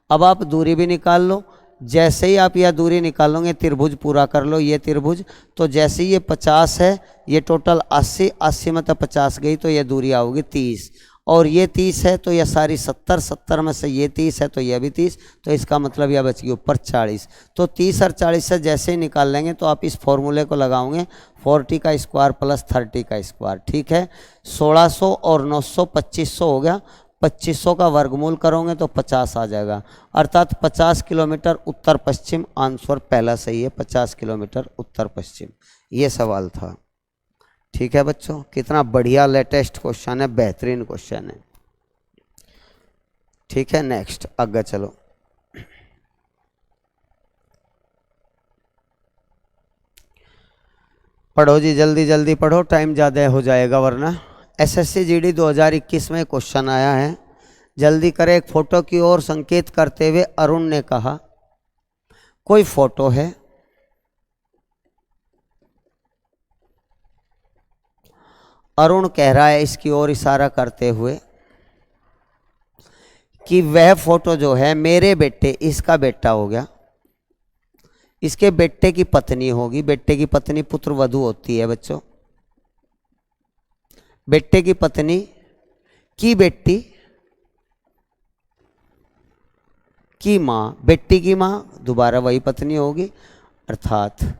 अब आप दूरी भी निकाल लो, जैसे ही आप यह दूरी निकालोगे त्रिभुज पूरा कर लो, ये त्रिभुज, तो जैसे ही ये 50 है, ये टोटल 80, 80 में तो 50 गई, तो ये दूरी आओगी 30, और ये 30 है तो यह सारी 70, 70 में से ये 30 है तो यह भी 30, तो इसका मतलब यह बच गई ऊपर 40। तो 30 और 40 से जैसे ही निकाल लेंगे तो आप इस फॉर्मूले को लगाओगे 40 का स्क्वायर प्लस 30 का स्क्वायर। ठीक है, 1600 और 900 2500 हो गया, 2500 का वर्गमूल करोगे तो 50 आ जाएगा, अर्थात 50 किलोमीटर उत्तर पश्चिम। आंसर पहला सही है, 50 किलोमीटर उत्तर पश्चिम, ये सवाल था। ठीक है बच्चों, कितना बढ़िया लेटेस्ट क्वेश्चन है, बेहतरीन क्वेश्चन है। ठीक है, नेक्स्ट आगे चलो। पढ़ो जी, जल्दी जल्दी पढ़ो, टाइम ज़्यादा हो जाएगा वरना। एसएससी जीडी 2021 में क्वेश्चन आया है, जल्दी करें। एक फोटो की ओर संकेत करते हुए अरुण ने कहा, कोई फोटो है, अरुण कह रहा है इसकी ओर इशारा करते हुए कि वह फोटो जो है मेरे बेटे, इसका बेटा हो गया, इसके बेटे की पत्नी होगी। बेटे की पत्नी पुत्र वधू होती है बच्चों, बेटे की पत्नी की बेटी की माँ, बेटी की माँ दोबारा वही पत्नी होगी। अर्थात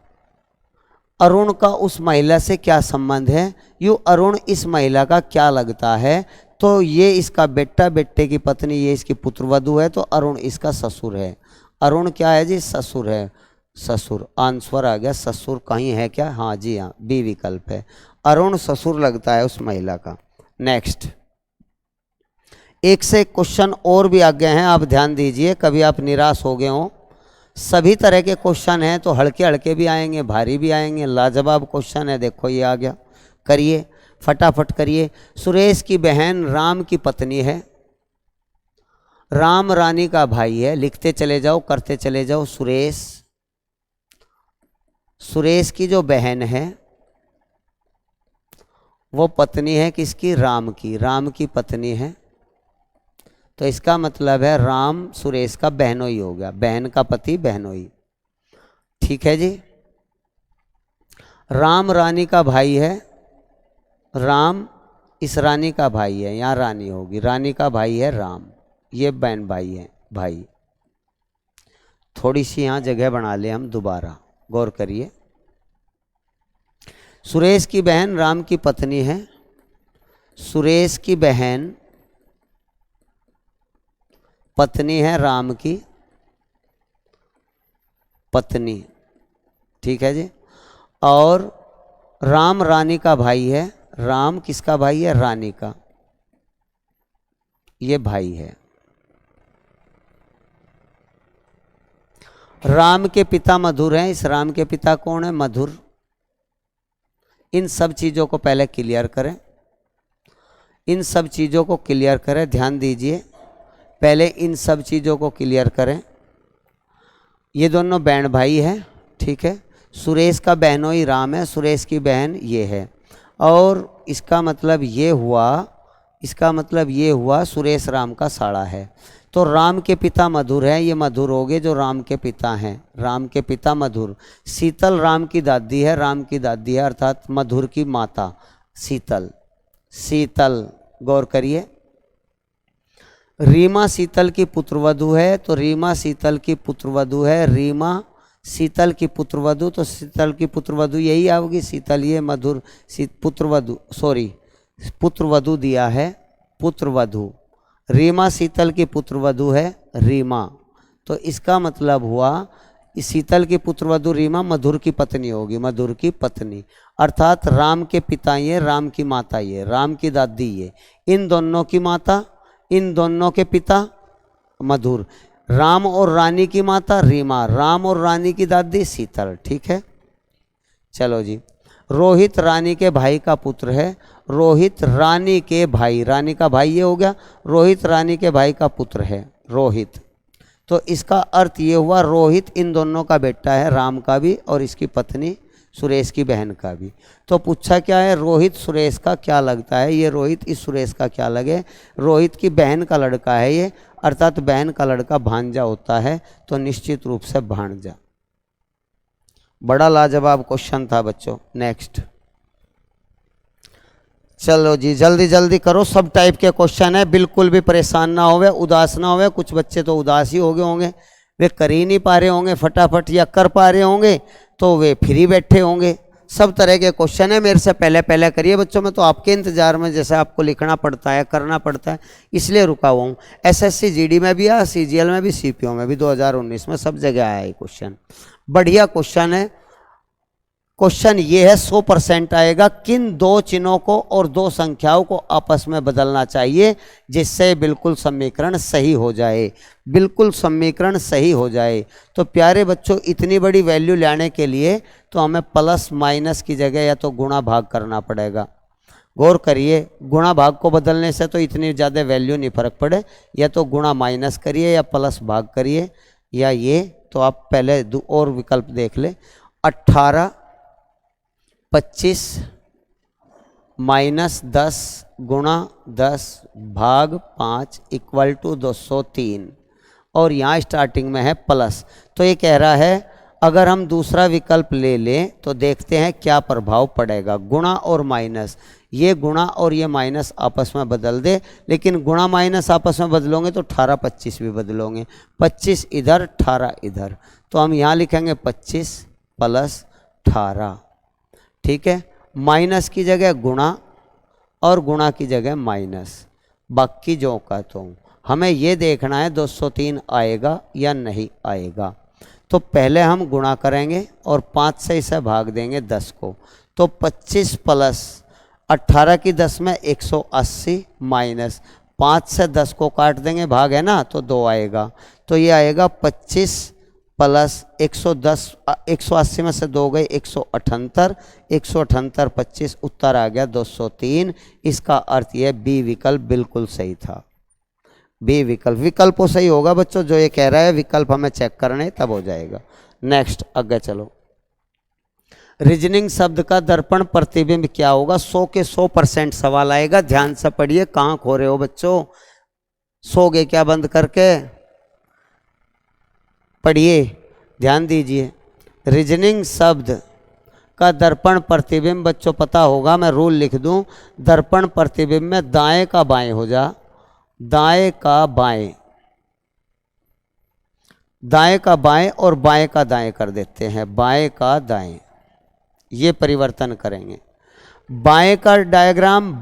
अरुण का उस महिला से क्या संबंध है, यूँ अरुण इस महिला का क्या लगता है, तो ये इसका बेटा, बेटे की पत्नी, ये इसकी पुत्रवधू है, तो अरुण इसका ससुर है। अरुण क्या है जी, ससुर है, ससुर। आंसर आ गया ससुर, कहीं है क्या, हाँ जी हाँ, बी विकल्प है, अरुण ससुर लगता है उस महिला का। नेक्स्ट, एक से एक क्वेश्चन और भी आगे हैं, आप ध्यान दीजिए, कभी आप निराश हो गए हो, सभी तरह के क्वेश्चन हैं, तो हल्के हल्के भी आएंगे, भारी भी आएंगे, लाजवाब क्वेश्चन है। देखो ये आ गया, करिए फटाफट करिए। सुरेश की बहन राम की पत्नी है, राम रानी का भाई है, लिखते चले जाओ, करते चले जाओ। सुरेश, सुरेश की जो बहन है वो पत्नी है किसकी, राम की, राम की पत्नी है, तो इसका मतलब है राम सुरेश का बहनोई हो गया, बहन का पति बहनोई। ठीक है जी। राम रानी का भाई है, राम इस रानी का भाई है, यहाँ रानी होगी, रानी का भाई है राम, ये बहन भाई है, भाई। थोड़ी सी यहाँ जगह बना ले हम दोबारा, गौर करिए। सुरेश की बहन राम की पत्नी है, सुरेश की बहन पत्नी है राम की पत्नी। ठीक है जी। और राम रानी का भाई है, राम किसका भाई है, रानी का, ये भाई है। राम के पिता मधुर हैं, इस राम के पिता कौन है, मधुर। इन सब चीजों को पहले क्लियर करें। इन सब चीज़ों को क्लियर करें, ध्यान दीजिए, पहले इन सब चीज़ों को क्लियर करें। ये दोनों बहन भाई हैं, ठीक है। सुरेश का बहनोई राम है, सुरेश की बहन ये है, और इसका मतलब ये हुआ सुरेश राम का साड़ा है। तो राम के पिता मधुर है, ये मधुर हो गए जो राम के पिता हैं, राम के पिता मधुर। शीतल राम की दादी है, राम की दादी है, अर्थात मधुर की माता शीतल। शीतल, गौर करिए। रीमा शीतल की पुत्रवधू है, तो रीमा शीतल की पुत्रवधू है, रीमा शीतल की पुत्रवधू, तो शीतल की पुत्रवधू यही आओगी, शीतल ये मधुर पुत्रवधू, सॉरी पुत्रवधू दिया है, पुत्रवधू। रीमा शीतल की पुत्रवधू है, रीमा, तो इसका मतलब हुआ शीतल की पुत्रवधू रीमा मधुर की पत्नी होगी, मधुर की पत्नी, अर्थात राम के पिता ये, राम की माता ये, राम की दादी ये, इन दोनों की माता, इन दोनों के पिता मधुर। राम और रानी की माता रीमा, राम और रानी की दादी शीतल, ठीक है। चलो जी, रोहित रानी के भाई का पुत्र है, रोहित रानी के भाई, रानी का भाई ये हो गया, रोहित रानी के भाई का पुत्र है, रोहित। तो इसका अर्थ ये हुआ रोहित इन दोनों का बेटा है, राम का भी और इसकी पत्नी सुरेश की बहन का भी। तो पूछा क्या है, रोहित सुरेश का क्या लगता है, ये रोहित इस सुरेश का क्या लगे, रोहित की बहन का लड़का है ये, अर्थात बहन का लड़का भांजा होता है, तो निश्चित रूप से भांजा। बड़ा लाजवाब क्वेश्चन था बच्चों। नेक्स्ट, चलो जी जल्दी जल्दी करो, सब टाइप के क्वेश्चन है, बिल्कुल भी परेशान ना होवे, उदास ना होवे। कुछ बच्चे तो उदास ही हो गए होंगे, वे कर ही नहीं पा रहे होंगे फटाफट, या कर पा रहे होंगे तो वे फ्री बैठे होंगे। सब तरह के क्वेश्चन है, मेरे से पहले पहले करिए बच्चों, मैं तो आपके इंतजार में, जैसे आपको लिखना पड़ता है करना पड़ता है इसलिए रुका हुआ हूँ। एसएससी जीडी में भी आया, सीजीएल में भी, सीपीओ में भी, 2019 में सब जगह आया है क्वेश्चन। बढ़िया क्वेश्चन है। क्वेश्चन ये है 100% आएगा, किन दो चिन्हों को और दो संख्याओं को आपस में बदलना चाहिए जिससे बिल्कुल समीकरण सही हो जाए, बिल्कुल समीकरण सही हो जाए। तो प्यारे बच्चों, इतनी बड़ी वैल्यू लाने के लिए तो हमें प्लस माइनस की जगह या तो गुणा भाग करना पड़ेगा। गौर करिए, गुणा भाग को बदलने से तो इतनी ज़्यादा वैल्यू नहीं फर्क पड़े, या तो गुणा माइनस करिए या प्लस भाग करिए, या ये तो आप पहले और विकल्प देख ले। 18 25 माइनस 10 गुणा 10 भाग 5 इक्वल टू 203, और यहाँ स्टार्टिंग में है प्लस। तो ये कह रहा है अगर हम दूसरा विकल्प ले लें तो देखते हैं क्या प्रभाव पड़ेगा। गुणा और माइनस, ये गुणा और ये माइनस आपस में बदल दे, लेकिन गुणा माइनस आपस में बदलोगे तो 18 25 भी बदलोगे, 25 इधर 18 इधर, तो हम यहाँ लिखेंगे 25 प्लस 18, ठीक है। माइनस की जगह गुणा और गुणा की जगह माइनस, बाकी जो का तो हमें ये देखना है 203 आएगा या नहीं आएगा। तो पहले हम गुणा करेंगे और 5 से इसे भाग देंगे 10 को, तो 25 प्लस 18 की 10 में 180 माइनस 5 से 10 को काट देंगे, भाग है ना, तो 2 आएगा। तो ये आएगा 25 प्लस 110, 180 में से 2 गए 178, 178 25, उत्तर आ गया 203। इसका अर्थ यह बी विकल्प बिल्कुल सही था। बी विकल्प, विकल्प सही होगा बच्चों, जो ये कह रहा है विकल्प हमें चेक करने तब हो जाएगा। नेक्स्ट आगे चलो। रीजनिंग शब्द का दर्पण प्रतिबिंब क्या होगा, 100 के 100% सवाल आएगा, ध्यान से पढ़िए। कहाँ खो रहे हो बच्चों, सोगे क्या बंद करके, पढ़िए, ध्यान दीजिए। रीजनिंग शब्द का दर्पण प्रतिबिंब बच्चों पता होगा, मैं रूल लिख दूं। दर्पण प्रतिबिंब में दाएं का बाएं हो जा, दाएं का बाएं, दाएं का बाएं और बाएं का दाएं कर देते हैं, बाएं का दाएं, ये परिवर्तन करेंगे। बाएं का डायग्राम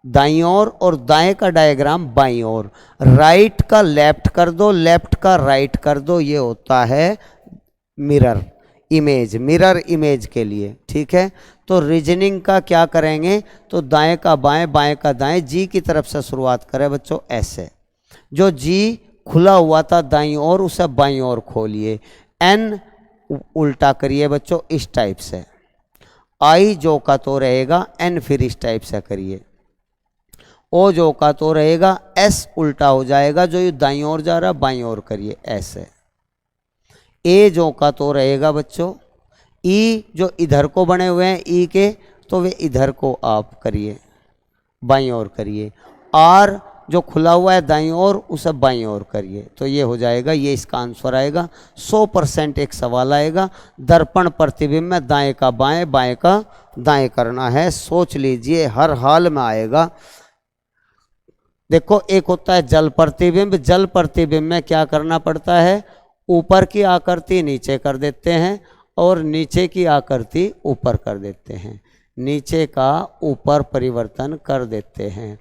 दाईं ओर और दाएं का डायग्राम बाईं ओर, राइट का लेफ्ट कर दो, लेफ्ट का राइट कर दो, ये होता है मिरर इमेज, मिरर इमेज के लिए, ठीक है। तो रीजनिंग का क्या करेंगे, तो दाएं का बाएं, बाएं का दाएं, जी की तरफ से शुरुआत करें बच्चों, ऐसे। जो जी खुला हुआ था दाईं ओर उसे बाईं ओर खोलिए, एन उल्टा करिए बच्चों इस टाइप से, आई जो का तो रहेगा, एन फिर इस टाइप से करिए। ओ जो का तो रहेगा, एस उल्टा हो जाएगा, जो ये दाईं ओर जा रहा बाईं ओर करिए ऐसे। ए जो का तो रहेगा बच्चों, ई जो इधर को बने हुए हैं ई के, तो वे इधर को आप करिए, बाईं ओर करिए। आर जो खुला हुआ है दाईं ओर, उसे बाईं ओर करिए, तो ये हो जाएगा, ये इसका आंसर आएगा। 100% एक सवाल आएगा, दर्पण प्रतिबिंब में दाएं का बाएं, बाएं का दाएं करना है। सोच लीजिए, हर हाल में आएगा। देखो, एक होता है जल प्रतिबिंब। जल प्रतिबिंब में क्या करना पड़ता है, ऊपर की आकृति नीचे कर देते हैं और नीचे की आकृति ऊपर कर देते हैं, नीचे का ऊपर परिवर्तन कर देते हैं।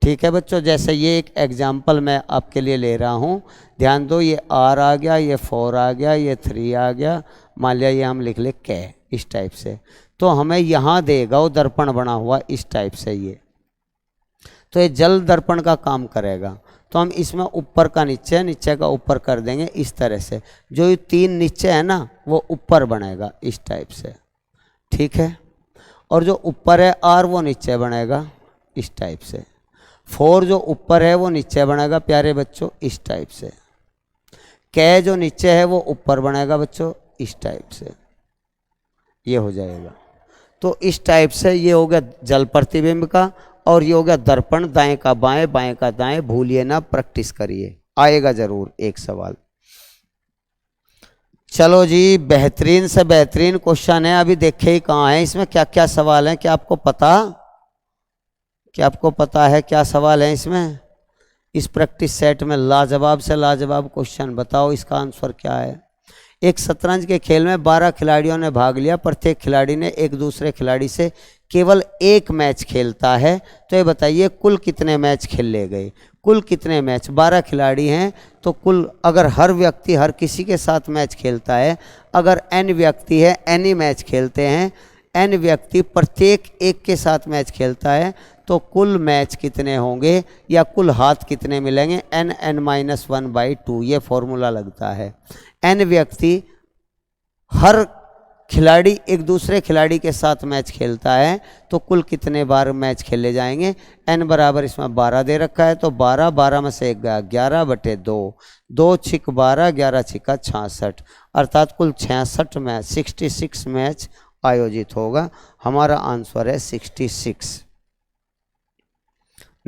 ठीक है बच्चों, जैसे ये एक एग्जाम्पल मैं आपके लिए ले रहा हूँ, ध्यान दो। ये आर आ गया, ये 4 आ गया, ये 3 आ गया, मान लिया ये हम लिख ले कै, इस टाइप से। तो हमें यहाँ देगा वो दर्पण बना हुआ इस टाइप से, ये तो ये जल दर्पण का काम करेगा। तो हम इसमें ऊपर का नीचे, नीचे का ऊपर कर देंगे इस तरह से। जो ये 3 नीचे है ना, वो ऊपर बनेगा इस टाइप से, ठीक है। और जो ऊपर है आर, वो नीचे बनेगा इस टाइप से। 4 जो ऊपर है वो नीचे बनेगा प्यारे बच्चों इस टाइप से। कै जो नीचे है वो ऊपर बनेगा बच्चों इस टाइप से, ये हो जाएगा। तो इस टाइप से ये हो गया जल प्रतिबिंब का, और ये हो गया दर्पण, दाएं का बाएं, बाएं का दाएं। भूलिए ना, प्रैक्टिस करिए, आएगा जरूर एक सवाल। चलो जी, बेहतरीन से बेहतरीन क्वेश्चन है। अभी देखे ही कहाँ है, इसमें क्या क्या सवाल हैं, क्या आपको पता, क्या आपको पता है क्या सवाल है इसमें? इस प्रैक्टिस सेट में लाजवाब से लाजवाब क्वेश्चन, बताओ इसका आंसर क्या है। एक शतरंज के खेल में 12 खिलाड़ियों ने भाग लिया। प्रत्येक खिलाड़ी ने एक दूसरे खिलाड़ी से केवल एक मैच खेलता है। तो ये बताइए कुल कितने मैच खेले गए, कुल कितने मैच। 12 खिलाड़ी हैं तो कुल, अगर हर व्यक्ति हर किसी के साथ मैच खेलता है, अगर n व्यक्ति है n ही मैच खेलते हैं, n व्यक्ति प्रत्येक एक के साथ मैच खेलता है, तो कुल मैच कितने होंगे या कुल हाथ कितने मिलेंगे, n(n-1/2) ये फॉर्मूला लगता है। n व्यक्ति हर खिलाड़ी एक दूसरे खिलाड़ी के साथ मैच खेलता है, तो कुल कितने बार मैच खेले जाएंगे। n बराबर इसमें 12 दे रखा है, तो 12, 12 में से 1 गया, 11/2, 2 छिक 12, 11 छिका 66, अर्थात कुल 66 मैच, 66 मैच आयोजित होगा। हमारा आंसर है 66।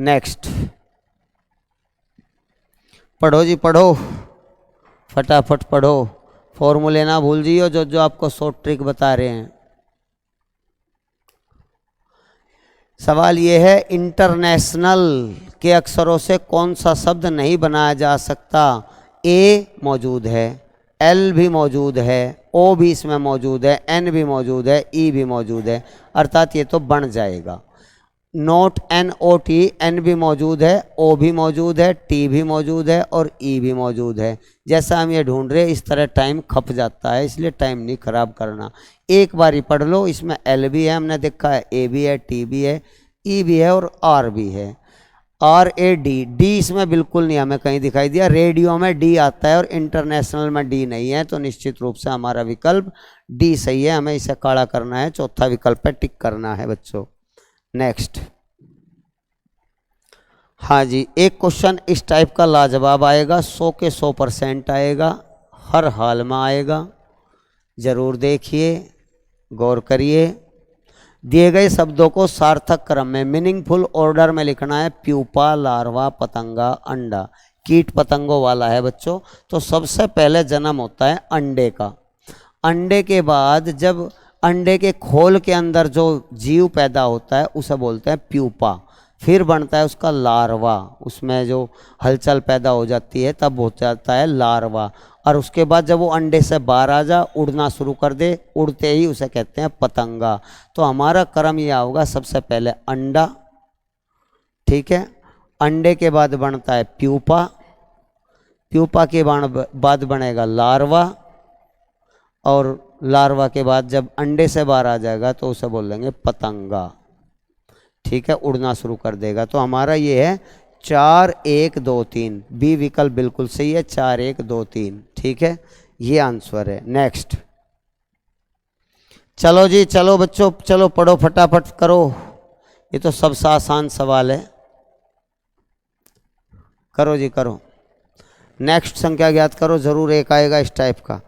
नेक्स्ट, पढ़ो जी पढ़ो, फटाफट पढ़ो, फॉर्मूले ना भूल जियो जो जो आपको शॉर्ट ट्रिक बता रहे हैं। सवाल ये है, इंटरनेशनल के अक्षरों से कौन सा शब्द नहीं बनाया जा सकता। ए मौजूद है, एल भी मौजूद है, ओ भी इसमें मौजूद है, एन भी मौजूद है, ई भी मौजूद है, अर्थात ये तो बन जाएगा। नोट NOT, एन भी मौजूद है, ओ भी मौजूद है, टी भी मौजूद है और ई भी मौजूद है। जैसा हम ये ढूंढ रहे हैं इस तरह टाइम खप जाता है, इसलिए टाइम नहीं खराब करना। एक बार ही पढ़ लो, इसमें एल भी है, हमने देखा है, ए भी है, टी भी है, ई भी है और आर भी है। RAD, डी इसमें बिल्कुल नहीं हमें कहीं दिखाई दिया। रेडियो में डी आता है और इंटरनेशनल में डी नहीं है, तो निश्चित रूप से हमारा विकल्प डी सही है। हमें इसे काला करना है, चौथा विकल्प है टिक करना है बच्चों। नेक्स्ट, हाँ जी, एक क्वेश्चन इस टाइप का लाजवाब आएगा, 100 के 100% आएगा, हर हाल में आएगा, जरूर देखिए, गौर करिए। दिए गए शब्दों को सार्थक क्रम में मीनिंगफुल ऑर्डर में लिखना है। प्यूपा, लार्वा, पतंगा, अंडा, कीट पतंगों वाला है बच्चों। तो सबसे पहले जन्म होता है अंडे का। अंडे के बाद जब अंडे के खोल के अंदर जो जीव पैदा होता है उसे बोलते हैं प्यूपा। फिर बनता है उसका लार्वा, उसमें जो हलचल पैदा हो जाती है तब हो जाता है लार्वा। और उसके बाद जब वो अंडे से बाहर आ जा, उड़ना शुरू कर दे, उड़ते ही उसे कहते हैं पतंगा। तो हमारा क्रम यह होगा, सबसे पहले अंडा, ठीक है, अंडे के बाद बनता है प्यूपा, प्यूपा के बाद बनेगा लार्वा, और लार्वा के बाद जब अंडे से बाहर आ जाएगा तो उसे बोल देंगे पतंगा, ठीक है, उड़ना शुरू कर देगा। तो हमारा ये है 4 1 2 3, बी विकल्प बिल्कुल सही है, 4 1 2 3, ठीक है, ये आंसर है। नेक्स्ट, चलो जी चलो बच्चों, चलो पढ़ो फटाफट करो, ये तो सबसे आसान सवाल है। करो जी करो। नेक्स्ट संख्या ज्ञात करो, जरूर एक आएगा इस टाइप का।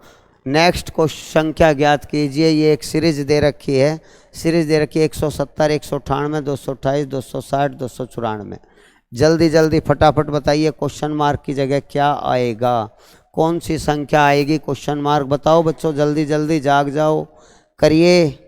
नेक्स्ट को संख्या ज्ञात कीजिए। ये एक सीरीज दे रखी है, सीरीज दे रखी है 170, 198, 228, 260, 294। जल्दी जल्दी फटाफट बताइए क्वेश्चन मार्क की जगह क्या आएगा, कौन सी संख्या आएगी क्वेश्चन मार्क। बताओ बच्चों, जल्दी जल्दी जाग जाओ, करिए।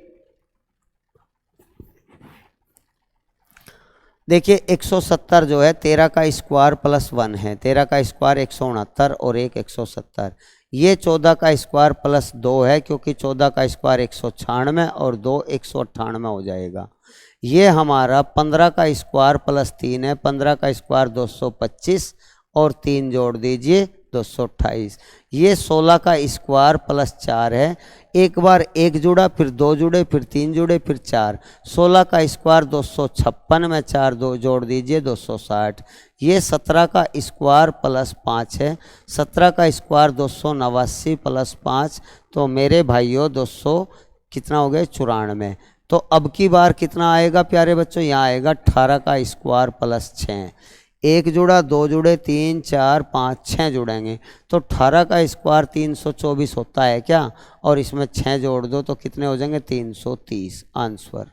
देखिए 170 जो है 13 का स्क्वायर प्लस 1 है, 13 का स्क्वायर 169 और एक 170। ये 14 का स्क्वायर प्लस 2 है, क्योंकि 14 का स्क्वायर 196 और 2 198 हो जाएगा। ये हमारा 15 का स्क्वायर प्लस 3 है, 15 का स्क्वायर 225 और 3 जोड़ दीजिए 228। ये 16 का स्क्वायर प्लस 4 है, एक बार एक जुड़ा, फिर 2 जुड़े, फिर 3 जुड़े, फिर 4। 16 का स्क्वायर 256 में 4 दो जोड़ दीजिए 260। ये 17 का स्क्वायर प्लस 5 है, 17 का स्क्वायर 289 प्लस 5, तो मेरे भाइयों 200 कितना हो गए 94। तो अब की बार कितना आएगा प्यारे बच्चों, यहाँ आएगा 18 का स्क्वायर प्लस 6। एक जुड़ा, 2 जुड़े, 3 4 5 6 जुड़ेंगे, तो 18 का स्क्वायर 324 होता है क्या, और इसमें 6 जोड़ दो तो कितने हो जाएंगे 330 आंसर।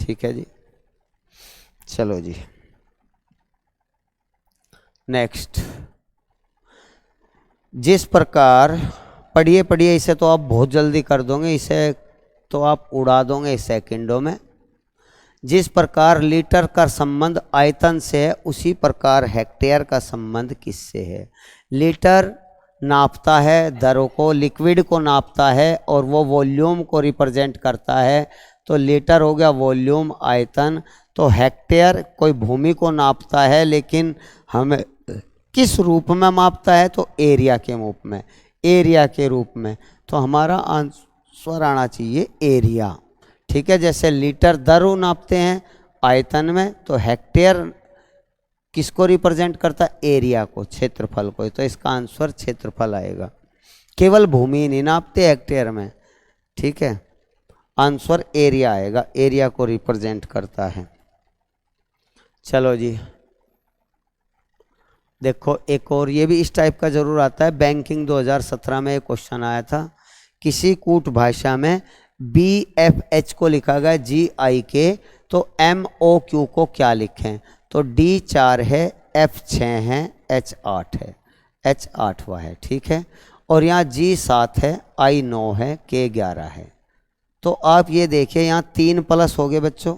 ठीक है जी, चलो जी नेक्स्ट। जिस प्रकार, पढ़िए पढ़िए, इसे तो आप बहुत जल्दी कर दोगे, इसे तो आप उड़ा दोगे सेकंडों में। जिस प्रकार लीटर का संबंध आयतन से है, उसी प्रकार हेक्टेयर का संबंध किससे है। लीटर नापता है दरों को, लिक्विड को नापता है, और वो वॉल्यूम को रिप्रेजेंट करता है, तो लीटर हो गया वॉल्यूम आयतन। तो हेक्टेयर कोई भूमि को नापता है, लेकिन हमें किस रूप में मापता है, तो एरिया के रूप में, एरिया के रूप में। तो हमारा आंसर आना चाहिए एरिया। ठीक है, जैसे लीटर दरों नापते हैं आयतन में, तो हेक्टेयर किसको रिप्रेजेंट करता है, एरिया को, क्षेत्रफल को। तो इसका आंसर क्षेत्रफल आएगा। केवल भूमि नहीं नापते हेक्टेयर में, ठीक है, आंसर एरिया आएगा, एरिया को रिप्रेजेंट करता है। चलो जी देखो एक और, ये भी इस टाइप का जरूर आता है। बैंकिंग 2017 में एक क्वेश्चन आया था, किसी कूट भाषा में BFH को लिखा गया GI तो MOQ को क्या लिखें। तो D 4 है, F 6 है, H 8 है, H 8वां है, ठीक है। और यहाँ G 7 है, I 9 है, K 11 है। तो आप ये देखिए यहाँ 3 प्लस हो गए बच्चों,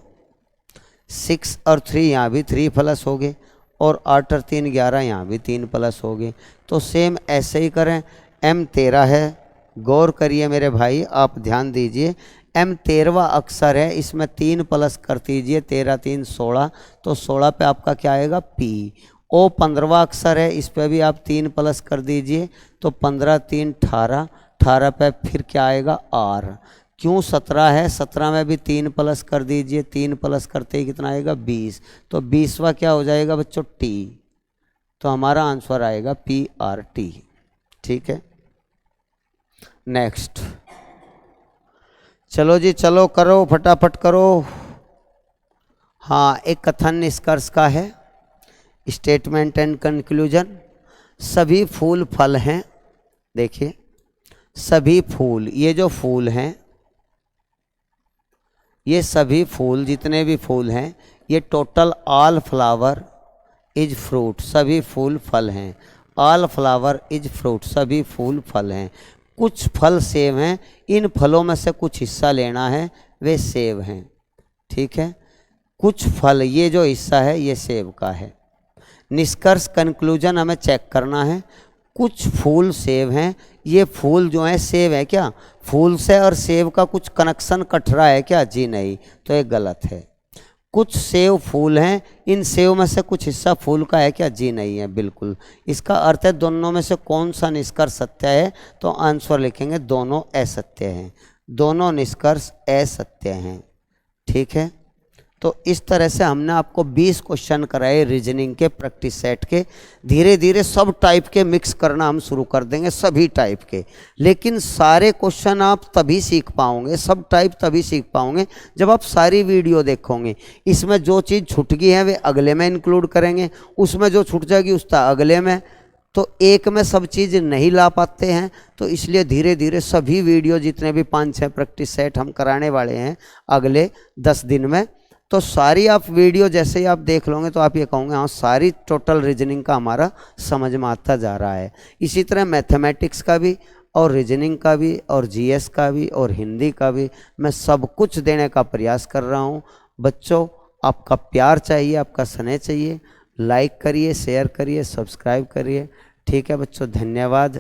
6 और 3 यहाँ भी 3 प्लस हो गए, और 8 और 3 11 यहाँ भी 3 प्लस हो गए। तो सेम ऐसे ही करें। M 13 है, गौर करिए मेरे भाई, आप ध्यान दीजिए। M 13वां अक्षर है, इसमें 3 प्लस कर दीजिए, 13 3 16, तो 16 पे आपका क्या आएगा P। O 15वां अक्षर है, इस पे भी आप 3 प्लस कर दीजिए, तो 15 3 18, 18 पे फिर क्या आएगा R। क्यों 17 है, 17 में भी 3 प्लस कर दीजिए, 3 प्लस करते ही कितना आएगा 20, तो 20वां क्या हो जाएगा बच्चों T। तो हमारा आंसर आएगा PRT। ठीक है, नेक्स्ट। चलो जी चलो, करो फटाफट करो। हाँ, एक कथन निष्कर्ष का है, स्टेटमेंट एंड कंक्लूजन। सभी फूल फल हैं, देखिए सभी फूल, ये जो फूल हैं, ये सभी फूल, जितने भी फूल हैं, ये total all flower is fruit, सभी फूल फल हैं। ऑल फ्लावर इज फ्रूट, सभी फूल फल हैं। कुछ फल सेब हैं, इन फलों में से कुछ हिस्सा लेना है, वे सेब हैं। ठीक है, कुछ फल, ये जो हिस्सा है ये सेब का है। निष्कर्ष कंक्लूजन हमें चेक करना है। कुछ फूल सेब हैं, ये फूल जो है सेब है क्या, फूल से और सेब का कुछ कनेक्शन कट रहा है क्या, जी नहीं, तो ये गलत है। कुछ सेब फूल हैं, इन सेब में से कुछ हिस्सा फूल का है क्या, जी नहीं है, बिल्कुल। इसका अर्थ है दोनों में से कौन सा निष्कर्ष सत्य है, तो आंसर लिखेंगे दोनों असत्य हैं, दोनों निष्कर्ष असत्य हैं। ठीक है, तो इस तरह से हमने आपको 20 क्वेश्चन कराए रीजनिंग के प्रैक्टिस सेट के। धीरे धीरे सब टाइप के मिक्स करना हम शुरू कर देंगे, सभी टाइप के। लेकिन सारे क्वेश्चन आप तभी सीख पाओगे, सब टाइप तभी सीख पाओगे जब आप सारी वीडियो देखोगे। इसमें जो चीज़ छूट गई है वे अगले में इंक्लूड करेंगे, उसमें जो छूट जाएगी उसका अगले में। तो एक में सब चीज़ नहीं ला पाते हैं, तो इसलिए धीरे धीरे सभी वीडियो जितने भी 5-6 प्रैक्टिस सेट हम कराने वाले हैं अगले 10 दिन में, तो सारी आप वीडियो जैसे ही आप देख लोगे तो आप ये कहोगे हाँ सारी टोटल रीजनिंग का हमारा समझ में आता जा रहा है। इसी तरह मैथमेटिक्स का भी और रीजनिंग का भी और जीएस का भी और हिंदी का भी मैं सब कुछ देने का प्रयास कर रहा हूँ। बच्चों, आपका प्यार चाहिए, आपका स्नेह चाहिए। लाइक करिए, शेयर करिए, सब्सक्राइब करिए। ठीक है बच्चों, धन्यवाद।